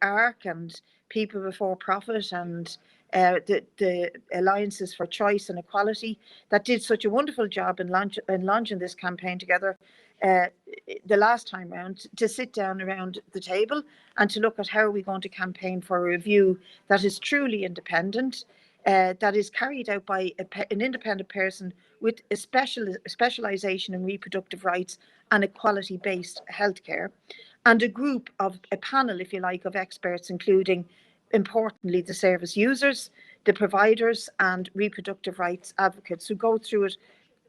ARC and People Before Profit and the Alliances for Choice and Equality that did such a wonderful job in launching this campaign together, the last time round, to sit down around the table and to look at how are we going to campaign for a review that is truly independent, that is carried out by an independent person with a specialisation in reproductive rights and equality-based healthcare, and a panel, if you like, of experts, including, importantly, the service users, the providers, and reproductive rights advocates who go through it,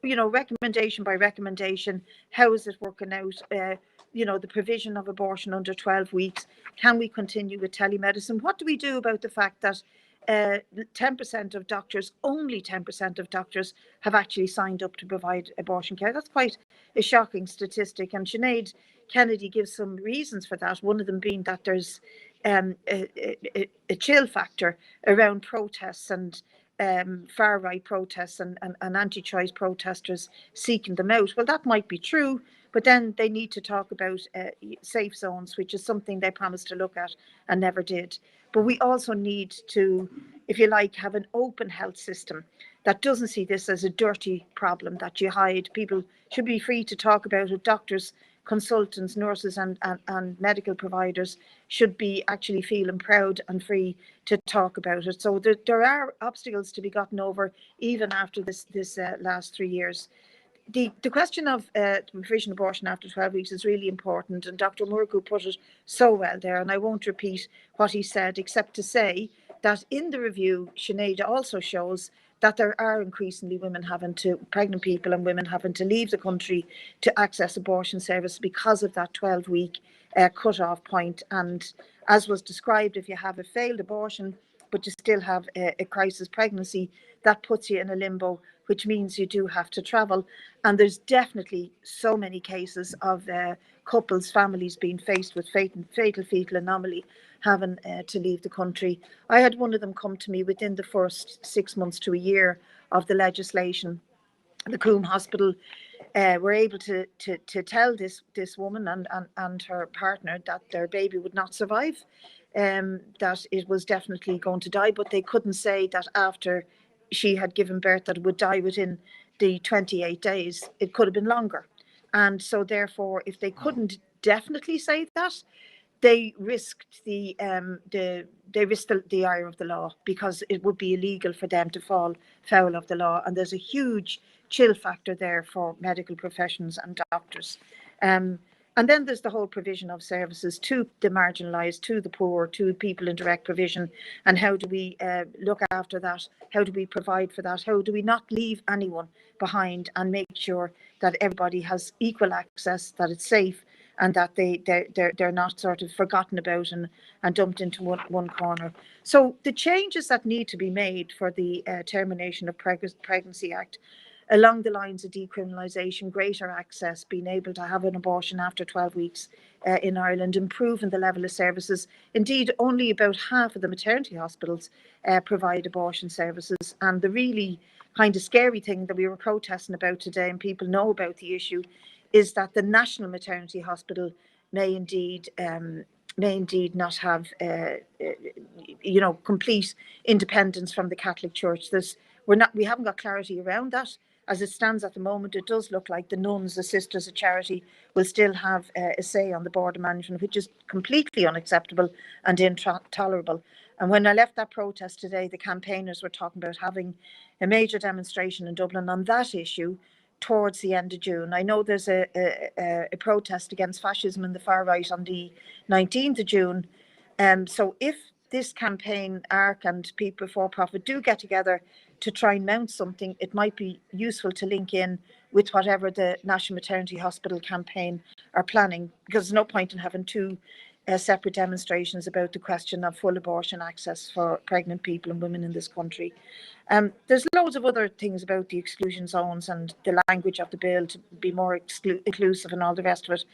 recommendation by recommendation. How is it working out? The provision of abortion under 12 weeks. Can we continue with telemedicine? What do we do about the fact that 10% of doctors, only 10% of doctors, have actually signed up to provide abortion care? That's quite a shocking statistic. And Sinead Kennedy gives some reasons for that, one of them being that there's a chill factor around protests and far-right protests and anti-choice protesters seeking them out. Well, that might be true, but then they need to talk about safe zones, which is something they promised to look at and never did. But we also need to, if you like, have an open health system that doesn't see this as a dirty problem that you hide. People should be free to talk about it. Doctors, consultants, nurses and medical providers should be actually feeling proud and free to talk about it. So there are obstacles to be gotten over even after this last 3 years. The question of provision abortion after 12 weeks is really important, and Dr. Murku put it so well there, and I won't repeat what he said except to say that in the review, Sinead also shows that there are increasingly pregnant people and women having to leave the country to access abortion service because of that 12-week cut-off point. And as was described, if you have a failed abortion, but you still have a crisis pregnancy, that puts you in a limbo, which means you do have to travel. And there's definitely so many cases of couples, families being faced with fatal fetal anomaly, having to leave the country. I had one of them come to me within the first 6 months to a year of the legislation. The Coombe Hospital were able to tell this woman and her partner that their baby would not survive, that it was definitely going to die, but they couldn't say that after she had given birth that it would die within the 28 days. It could have been longer. And so therefore, if they couldn't definitely say that, they risked the ire of the law, because it would be illegal for them to fall foul of the law. And there's a huge chill factor there for medical professions and doctors. And then there's the whole provision of services to the marginalised, to the poor, to people in direct provision. And how do we look after that? How do we provide for that? How do we not leave anyone behind and make sure that everybody has equal access, that it's safe, and that they're not sort of forgotten about and dumped into one corner. So the changes that need to be made for the Termination of Pregnancy Act, along the lines of decriminalisation, greater access, being able to have an abortion after 12 weeks in Ireland, improving the level of services. Indeed, only about half of the maternity hospitals provide abortion services. And the really kind of scary thing that we were protesting about today, and people know about the issue, is that the National Maternity Hospital may indeed not have, complete independence from the Catholic Church. We haven't got clarity around that. As it stands at the moment, it does look like the nuns, the Sisters of Charity, will still have a say on the board of management, which is completely unacceptable and intolerable. And when I left that protest today, the campaigners were talking about having a major demonstration in Dublin on that issue towards the end of June. I know there's a protest against fascism in the far right on the 19th of June. So if this campaign, ARC and People for Profit, do get together to try and mount something, it might be useful to link in with whatever the National Maternity Hospital campaign are planning, because there's no point in having two separate demonstrations about the question of full abortion access for pregnant people and women in this country. There's loads of other things about the exclusion zones and the language of the bill to be more inclusive and all the rest of it.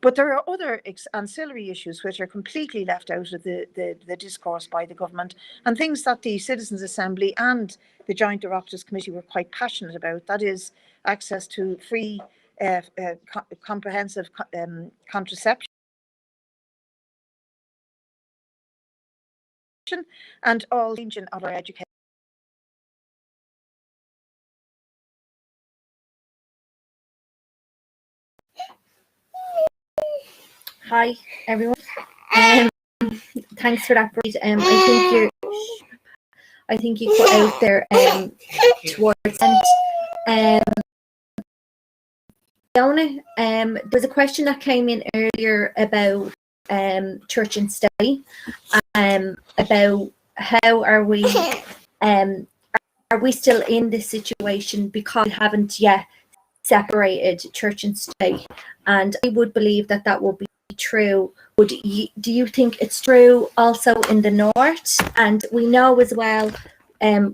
But there are other ancillary issues which are completely left out of the discourse by the government, and things that the Citizens' Assembly and the Joint Oireachtas Committee were quite passionate about. That is access to free, comprehensive contraception, and all changing of our education. Hi, everyone. Thanks for that, Bridget. I think you put out there towards Fiona, there's a question that came in earlier about church and state, about how are we still in this situation because we haven't yet separated church and state, and I would believe that that will be true. Do you think it's true also in the north? And we know as well,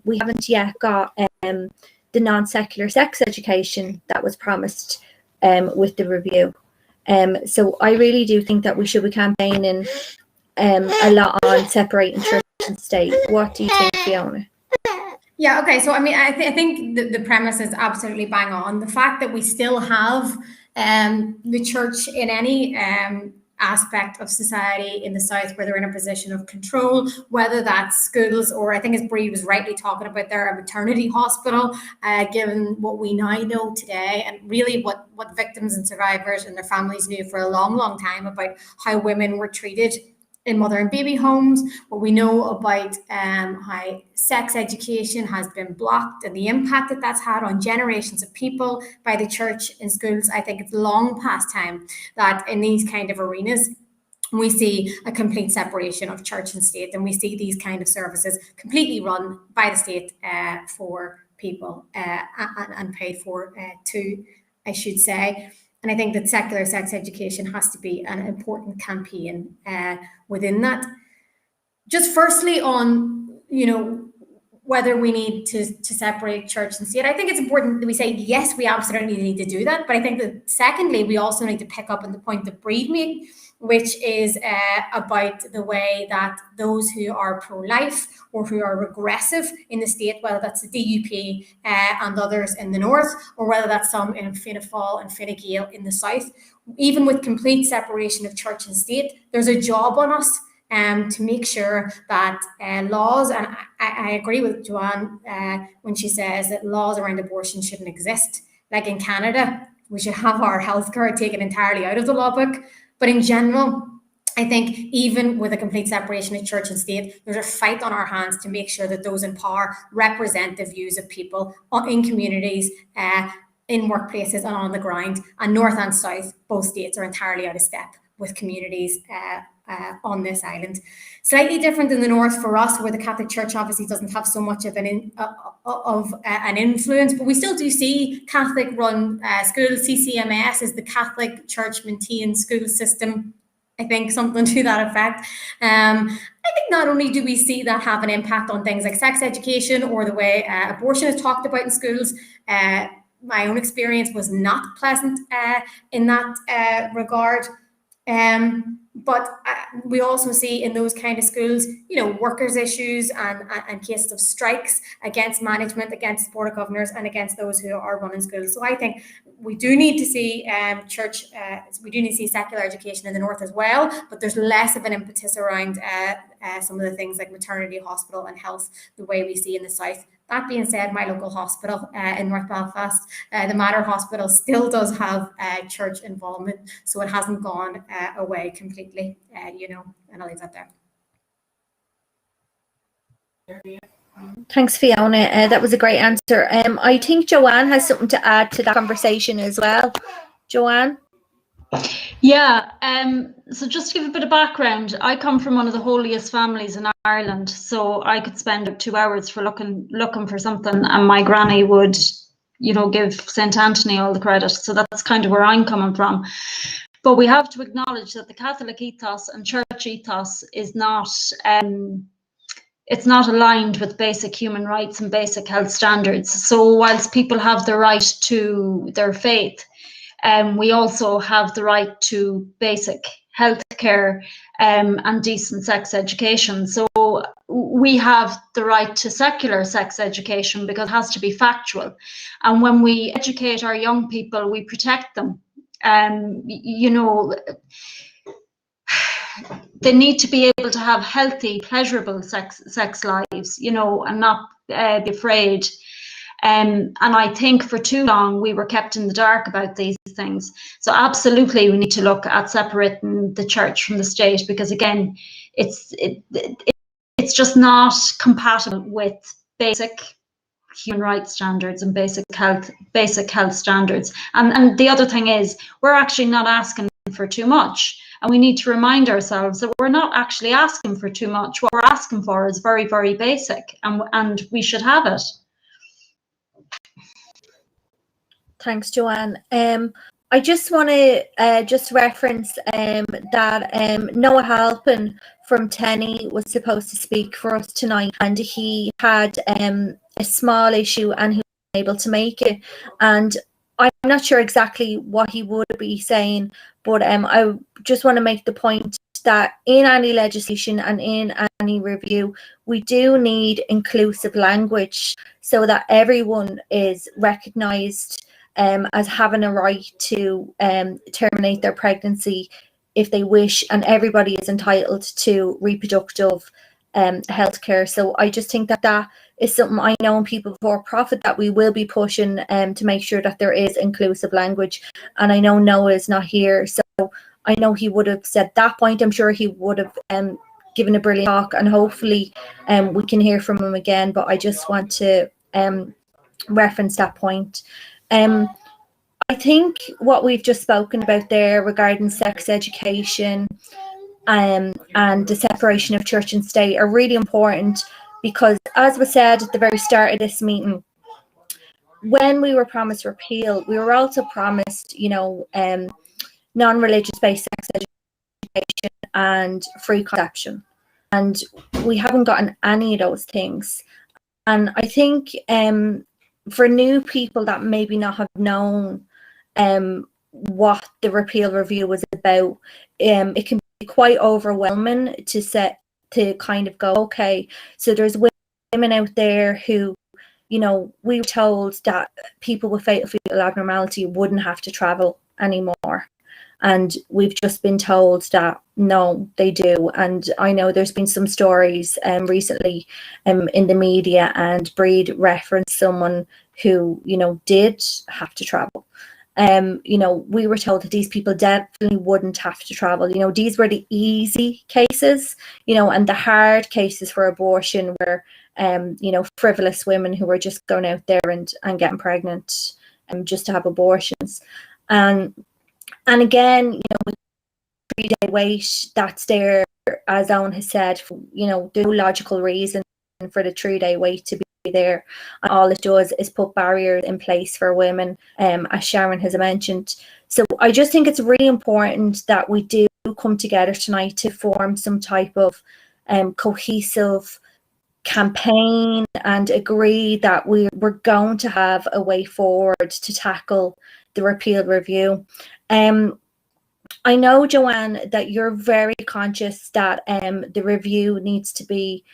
we haven't yet got the non-secular sex education that was promised with the review. So I really do think that we should be campaigning a lot on separating church and state. What do you think, Fiona? Yeah, okay. So, I mean, I think the premise is absolutely bang on. The fact that we still have the church in any aspect of society in the South where they're in a position of control, whether that's schools or, I think as Bree was rightly talking about there, a maternity hospital, given what we now know today, and really what victims and survivors and their families knew for a long, long time about how women were treated in mother and baby homes, what we know about how sex education has been blocked and the impact that that's had on generations of people by the church in schools. I think it's long past time that in these kind of arenas, we see a complete separation of church and state, and we see these kind of services completely run by the state for people and paid for too, I should say. And I think that secular sex education has to be an important campaign within that. Just firstly on, whether we need to separate church and state, I think it's important that we say, yes, we absolutely need to do that. But I think that secondly, we also need to pick up on the point that Bree made, which is about the way that those who are pro-life or who are regressive in the state, whether that's the DUP and others in the north, or whether that's some in Fianna Fáil and Fine Gael in the south, even with complete separation of church and state, there's a job on us to make sure that laws, and I agree with Joanne when she says that laws around abortion shouldn't exist. Like in Canada, we should have our healthcare taken entirely out of the law book. But in general, I think even with a complete separation of church and state, there's a fight on our hands to make sure that those in power represent the views of people in communities, in workplaces and on the ground. And north and south, both states are entirely out of step with communities on this island. Slightly different in the north for us, where the Catholic Church obviously doesn't have so much of an influence, but we still do see Catholic-run schools. CCMS is the Catholic Church maintained school system. I think something to that effect. I think not only do we see that have an impact on things like sex education or the way abortion is talked about in schools. My own experience was not pleasant in that regard. But we also see in those kind of schools, workers' issues and cases of strikes against management, against board of governors, and against those who are running schools. So I think we do need to see we do need to see secular education in the north as well, but there's less of an impetus around some of the things like maternity, hospital and health, the way we see in the south. That being said, my local hospital in North Belfast, the Mater Hospital, still does have church involvement, so it hasn't gone away completely, and I'll leave that there. Thanks, Fiona. That was a great answer. I think Joanne has something to add to that conversation as well. Joanne? Yeah, so just to give a bit of background, I come from one of the holiest families in Ireland, so I could spend 2 hours for looking for something, and my granny would, give St. Anthony all the credit. So that's kind of where I'm coming from. But we have to acknowledge that the Catholic ethos and church ethos is not, it's not aligned with basic human rights and basic health standards. So whilst people have the right to their faith, we also have the right to basic health care and decent sex education. So we have the right to secular sex education because it has to be factual. And when we educate our young people, we protect them. They need to be able to have healthy, pleasurable sex lives, and not be afraid. And I think for too long we were kept in the dark about these things. So absolutely we need to look at separating the church from the state, because again, it's just not compatible with basic human rights standards and basic health standards. And the other thing is, we're actually not asking for too much. And we need to remind ourselves that we're not actually asking for too much. What we're asking for is very, very basic, and we should have it. Thanks, Joanne. I just want to just reference that Noah Halpin from Tenny was supposed to speak for us tonight, and he had a small issue and he was able to make it. And I'm not sure exactly what he would be saying, but I just want to make the point that in any legislation and in any review, we do need inclusive language so that everyone is recognised as having a right to terminate their pregnancy if they wish, and everybody is entitled to reproductive healthcare. So I just think that that is something I know in People for Profit that we will be pushing to make sure that there is inclusive language. And I know Noah is not here, so I know he would have said that point. I'm sure he would have given a brilliant talk, and hopefully we can hear from him again. But I just want to reference that point. I think what we've just spoken about there regarding sex education and the separation of church and state are really important, because as was said at the very start of this meeting, when we were promised repeal, we were also promised, non-religious based sex education and free conception. And we haven't gotten any of those things. And I think for new people that maybe not have known what the repeal review was about, it can be quite overwhelming to kind of go, okay, so there's women out there who, we were told that people with fatal fetal abnormality wouldn't have to travel anymore. And we've just been told that no, they do. And I know there's been some stories recently in the media, and Breed referenced someone who, did have to travel. We were told that these people definitely wouldn't have to travel. These were the easy cases, and the hard cases for abortion were, frivolous women who were just going out there and getting pregnant just to have abortions. And again, with 3-day wait, that's there, as Owen has said, there's no logical reason for the 3-day wait to be there. And all it does is put barriers in place for women, as Sharon has mentioned. So I just think it's really important that we do come together tonight to form some type of cohesive campaign and agree that we're going to have a way forward to tackle the repeal review. I know, Joanne, that you're very conscious that the review needs to be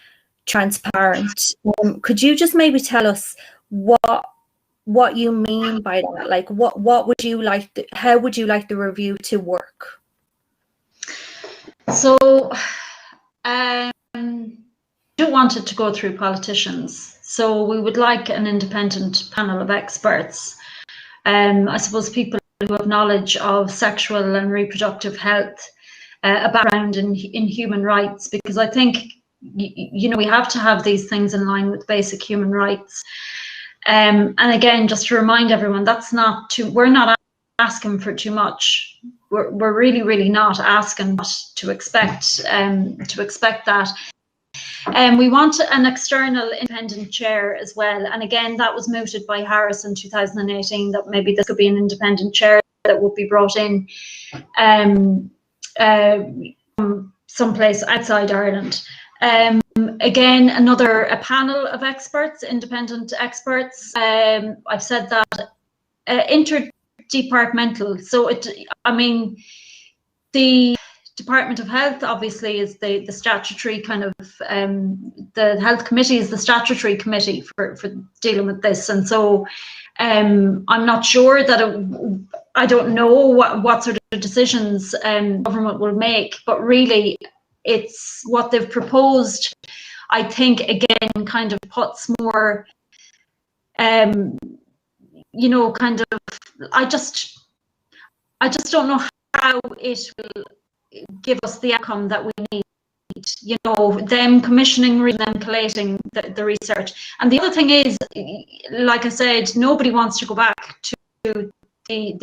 transparent. Could you just maybe tell us what you mean by that? Like, what would you like? How would you like the review to work? So, don't want it to go through politicians. So we would like an independent panel of experts. I suppose people who have knowledge of sexual and reproductive health, a background in human rights, because I think, we have to have these things in line with basic human rights. And again, just to remind everyone, we're not asking for too much. We're really, really not asking to expect that. We want an external independent chair as well. And again, that was mooted by Harris in 2018, that maybe this could be an independent chair that would be brought in from someplace outside Ireland. Again, a panel of experts, independent experts. I've said that interdepartmental. So the Department of Health obviously is the statutory kind of, the Health Committee is the statutory committee for dealing with this. And so I'm not sure that I don't know what sort of decisions government will make, but really it's what they've proposed, I think, again, kind of puts more you know, kind of, I just don't know how it will give us the outcome that we need. You know, them commissioning, them collating the research. And the other thing is, like I said, nobody wants to go back to the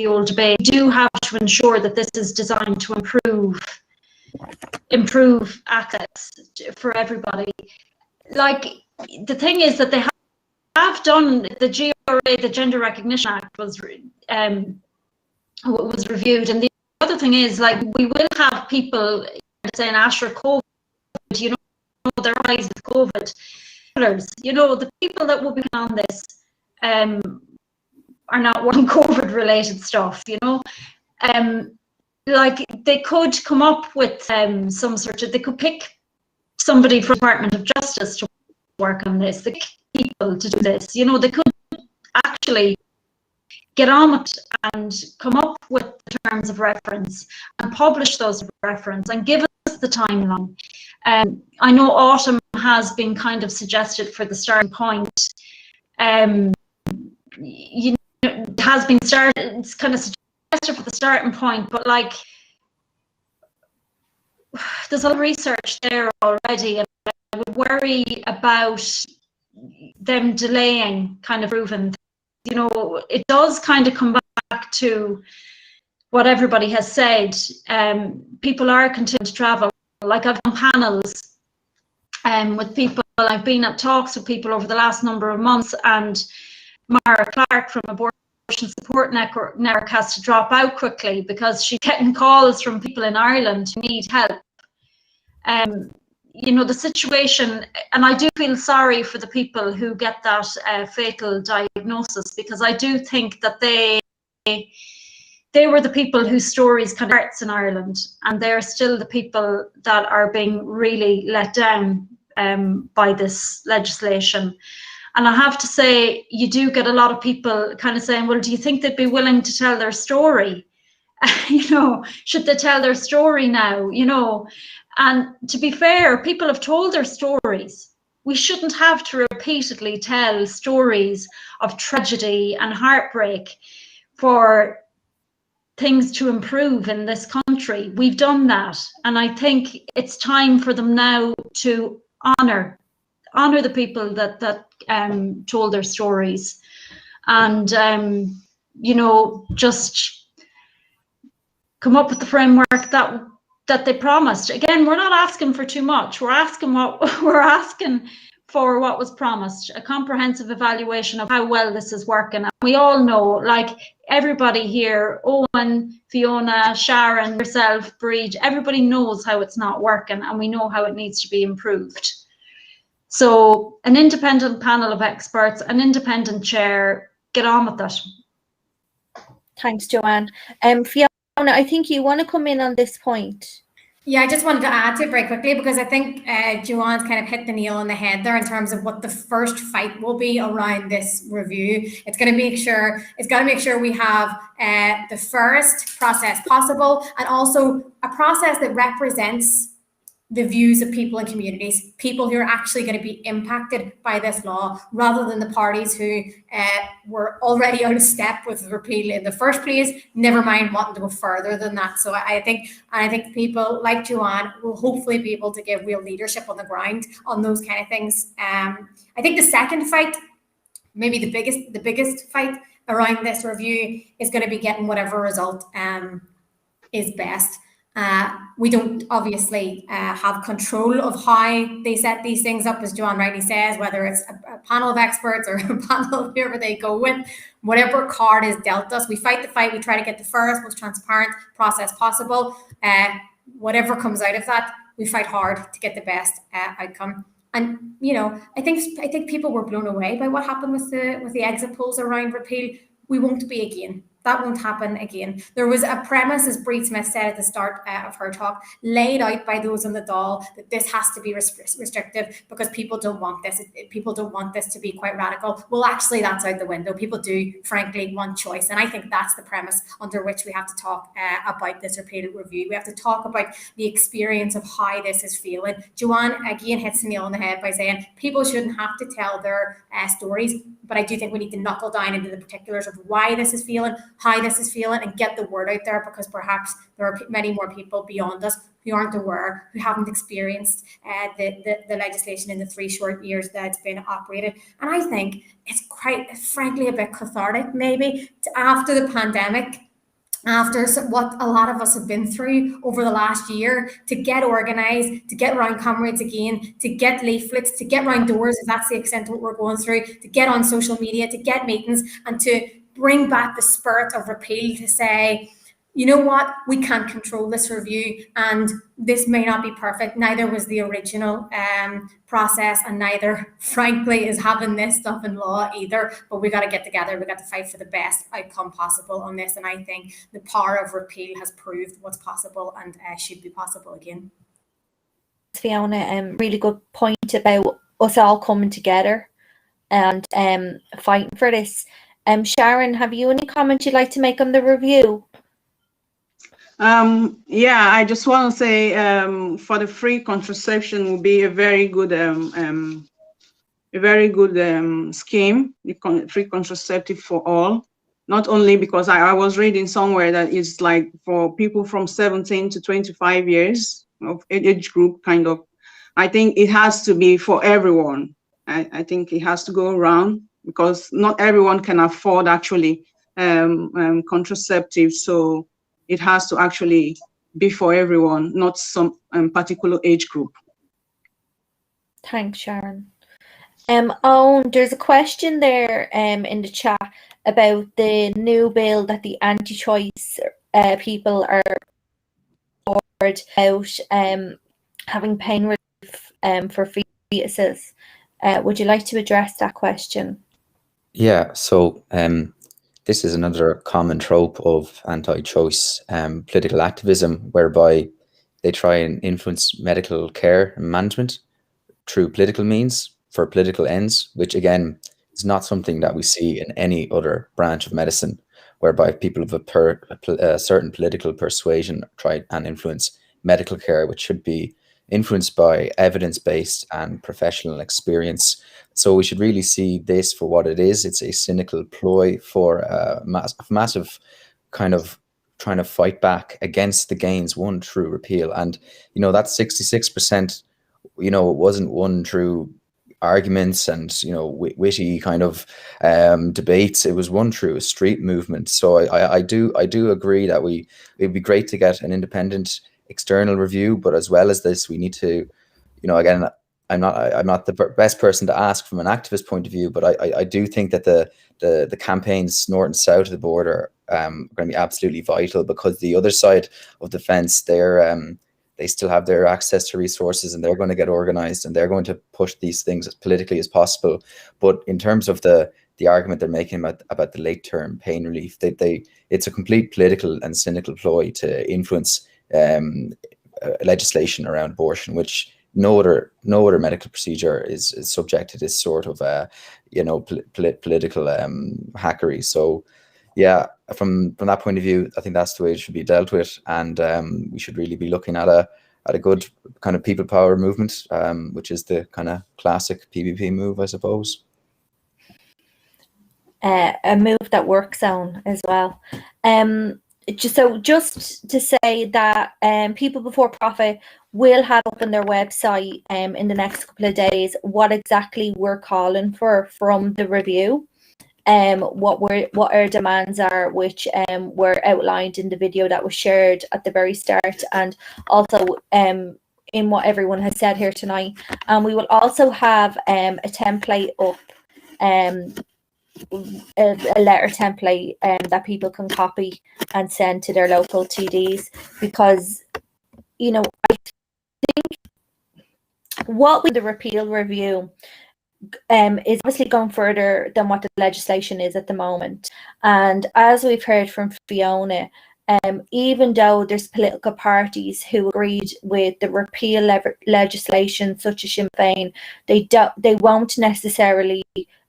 old debate. We do have to ensure that this is designed to improve access for everybody. Like, the thing is that they have done the GRA, the Gender Recognition Act was reviewed, and the other thing is, like, we will have people saying after COVID, you know, their rise with COVID, you know, the people that will be on this are not wanting COVID related stuff, you know. Like, they could come up with some sort of, they could pick somebody from the Department of Justice to work on this, the people to do this, you know. They could actually get on with it and come up with the terms of reference and publish those reference and give us the timeline. I know autumn has been kind of suggested for the starting point. You know, it has been started, it's kind of suggested for the starting point, but like, there's a lot of research there already, and I would worry about them delaying kind of proving. You know, it does kind of come back to what everybody has said. People are continuing to travel. Like, I've done panels with people, I've been at talks with people over the last number of months, and Mara Clark from Abortion Support Network has to drop out quickly because she's getting calls from people in Ireland who need help. You know, the situation, and I do feel sorry for the people who get that fatal diagnosis, because I do think that they were the people whose stories kind of hurts in Ireland, and they're still the people that are being really let down by this legislation. And I have to say, you do get a lot of people kind of saying, well, do you think they'd be willing to tell their story? You know, should they tell their story now? You know, and to be fair, people have told their stories. We shouldn't have to repeatedly tell stories of tragedy and heartbreak for things to improve in this country. We've done that, and I think it's time for them now to honor the people that told their stories, and you know, just come up with the framework that they promised. Again, we're not asking for too much. We're asking for what was promised, a comprehensive evaluation of how well this is working. And we all know, like, everybody here, Owen, Fiona, Sharon, yourself, Breed, everybody knows how it's not working, and we know how it needs to be improved. So an independent panel of experts, an independent chair, get on with that. Thanks, Joanne. Fiona, I think you want to come in on this point. Yeah, I just wanted to add to it very quickly, because I think Joanne's kind of hit the nail on the head there in terms of what the first fight will be around this review. It's got to make sure we have the fairest process possible, and also a process that represents the views of people and communities, people who are actually going to be impacted by this law, rather than the parties who were already out of step with repeal in the first place, never mind wanting to go further than that. So I think people like Joanne will hopefully be able to give real leadership on the ground on those kind of things. I think the second fight, maybe the biggest fight around this review, is going to be getting whatever result is best. We don't obviously have control of how they set these things up, as Joanne rightly says, whether it's a panel of experts or a panel of whoever they go with. Whatever card is dealt us, we fight the fight. We try to get the fairest, most transparent process possible. Whatever comes out of that, we fight hard to get the best outcome. And you know, I think people were blown away by what happened with the exit polls around repeal. We won't be again. That won't happen again. There was a premise, as Brie Smith said at the start of her talk, laid out by those on the Dáil that this has to be restrictive because people don't want this. People don't want this to be quite radical. Well, actually, that's out the window. People do, frankly, want choice. And I think that's the premise under which we have to talk about this repeal review. We have to talk about the experience of how this is feeling. Joanne, again, hits the nail on the head by saying people shouldn't have to tell their stories, but I do think we need to knuckle down into the particulars of why this is feeling, how this is feeling, and get the word out there, because perhaps there are many more people beyond us who aren't aware, who haven't experienced the legislation in the 3 short years that it's been operated. And I think it's quite frankly a bit cathartic maybe after the pandemic, after what a lot of us have been through over the last year, to get organised, to get around comrades again, to get leaflets, to get round doors, if that's the extent of what we're going through, to get on social media, to get meetings, and to bring back the spirit of repeal, to say, you know what, we can't control this review, and this may not be perfect. Neither was the original process, and neither, frankly, is having this stuff in law either. But we got to get together. We got to fight for the best outcome possible on this. And I think the power of repeal has proved what's possible and should be possible again. Fiona, really good point about us all coming together and fighting for this. Sharon, have you any comments you'd like to make on the review? Yeah, I just want to say for the free contraception will be a very good scheme, the free contraceptive for all. Not only because I was reading somewhere that it's like for people from 17 to 25 years of age group, kind of. I think it has to be for everyone. I think it has to go around because not everyone can afford actually contraceptives. So it has to actually be for everyone, not some particular age group. Thanks, Sharon. Owen, there's a question there in the chat about the new bill that the anti-choice people are bored about having pain relief for fetuses. Would you like to address that question? Yeah, so this is another common trope of anti-choice political activism, whereby they try and influence medical care and management through political means for political ends, which again is not something that we see in any other branch of medicine, whereby people of a certain political persuasion try and influence medical care, which should be influenced by evidence-based and professional experience. So we should really see this for what it is. It's a cynical ploy for a massive kind of trying to fight back against the gains won through repeal. And, you know, that 66%, you know, it wasn't won through arguments and, you know, witty kind of debates. It was won through a street movement. So I do agree that it'd be great to get an independent external review, but as well as this, we need to, you know, again, I'm not the best person to ask from an activist point of view, but I do think that the campaigns north and south of the border are going to be absolutely vital, because the other side of the fence, they still have their access to resources, and they're going to get organized, and they're going to push these things as politically as possible. But in terms of the argument they're making about the late term pain relief, it's a complete political and cynical ploy to influence legislation around abortion, which no other medical procedure is subject to this sort of political hackery. So yeah, from that point of view, I think that's the way it should be dealt with, and we should really be looking at a good kind of people power movement, which is the kind of classic PPP move, I suppose. A move that works on as well. Just to say that People Before Profit will have up on their website in the next couple of days what exactly we're calling for from the review, what our demands are, which were outlined in the video that was shared at the very start, and also in what everyone has said here tonight. And we will also have a template up, a letter template that people can copy and send to their local TDs, because, you know, I think what with the repeal review, is obviously going further than what the legislation is at the moment. And as we've heard from Fiona, even though there's political parties who agreed with the repeal legislation, such as Sinn Féin, they won't necessarily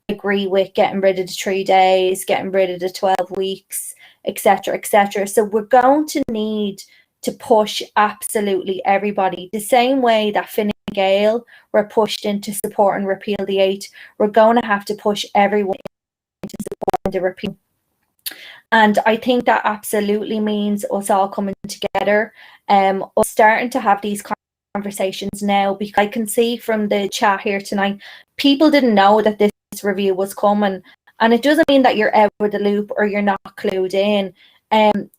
agree with getting rid of the 3 days, getting rid of the 12 weeks, etc., etc. So we're going to need to push absolutely everybody. The same way that Fine Gael were pushed into support and repeal the 8, we're going to have to push everyone into supporting the repeal. And I think that absolutely means us all coming together, us starting to have these conversations now, because I can see from the chat here tonight, people didn't know that this review was coming. And it doesn't mean that you're out of the loop or you're not clued in.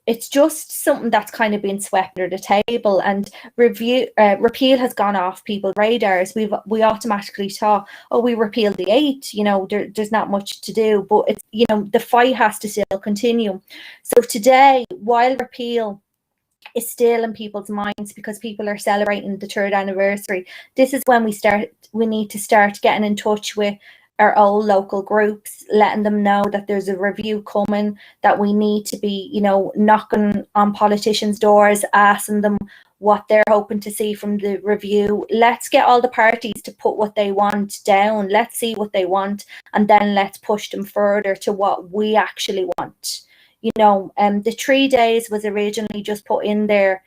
It's just something that's kind of been swept under the table, and repeal has gone off people's radars. We automatically thought, oh, we repealed the 8, you know, there's not much to do, but it's, you know, the fight has to still continue. So today, while repeal is still in people's minds because people are celebrating the 3rd anniversary, this is when we need to start getting in touch with our old local groups, letting them know that there's a review coming, that we need to be, you know, knocking on politicians' doors, asking them what they're hoping to see from the review. Let's get all the parties to put what they want down. Let's see what they want, and then let's push them further to what we actually want. You know, the 3 days was originally just put in there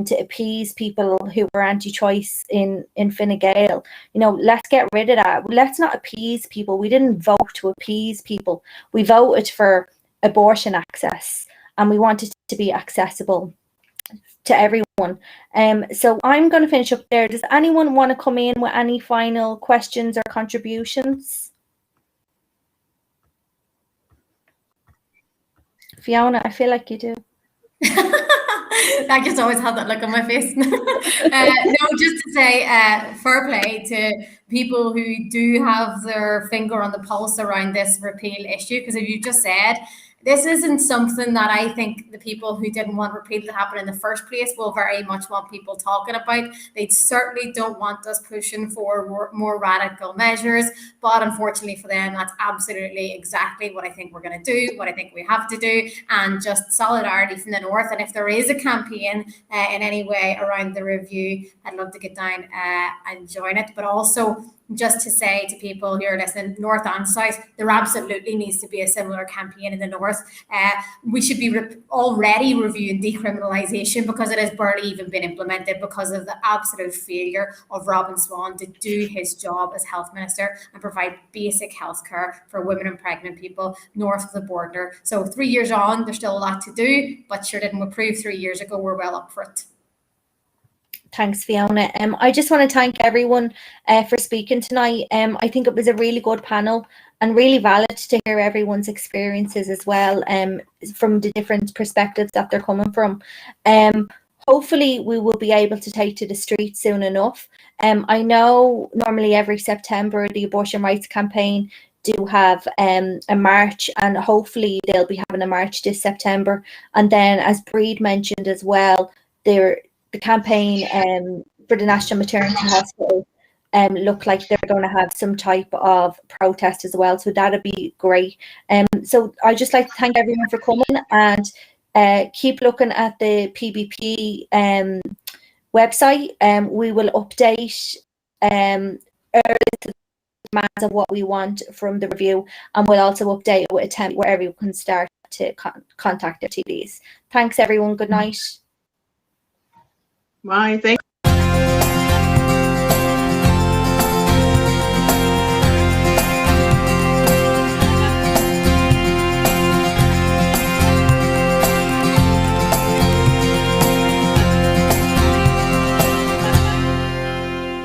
to appease people who were anti-choice in Fine Gael. You know, let's get rid of that. Let's not appease people. We didn't vote to appease people. We voted for abortion access, and we wanted it to be accessible to everyone. So I'm going to finish up there. Does anyone want to come in with any final questions or contributions? Fiona, I feel like you do. I just always have that look on my face. No, just to say, fair play to people who do have their finger on the pulse around this repeal issue, because if you just said, this isn't something that I think the people who didn't want repeal to happen in the first place will very much want people talking about. They certainly don't want us pushing for more radical measures, but unfortunately for them, that's absolutely exactly what I think we're going to do, what I think we have to do, and just solidarity from the North. And if there is a campaign in any way around the review, I'd love to get down and join it. But also, just to say to people who are listening, North and South, there absolutely needs to be a similar campaign in the North. We should be already reviewing decriminalisation, because it has barely even been implemented because of the absolute failure of Robin Swan to do his job as Health Minister and provide basic health care for women and pregnant people north of the border. So 3 years on, there's still a lot to do, but sure didn't approve 3 years ago. We're well up for it. Thanks, Fiona. I just want to thank everyone for speaking tonight. I think it was a really good panel and really valid to hear everyone's experiences as well, from the different perspectives that they're coming from. Hopefully we will be able to take to the streets soon enough. I know normally every September the Abortion Rights Campaign do have a march, and hopefully they'll be having a march this September. And then, as Breed mentioned as well, the campaign for the National Maternity Hospital look like they're going to have some type of protest as well, so that'd be great. So I'd just like to thank everyone for coming, and keep looking at the PBP website. We will update early demands of what we want from the review, and we'll also update with a template where everyone can start to contact their TDs. Thanks everyone, good night. Bye. Thank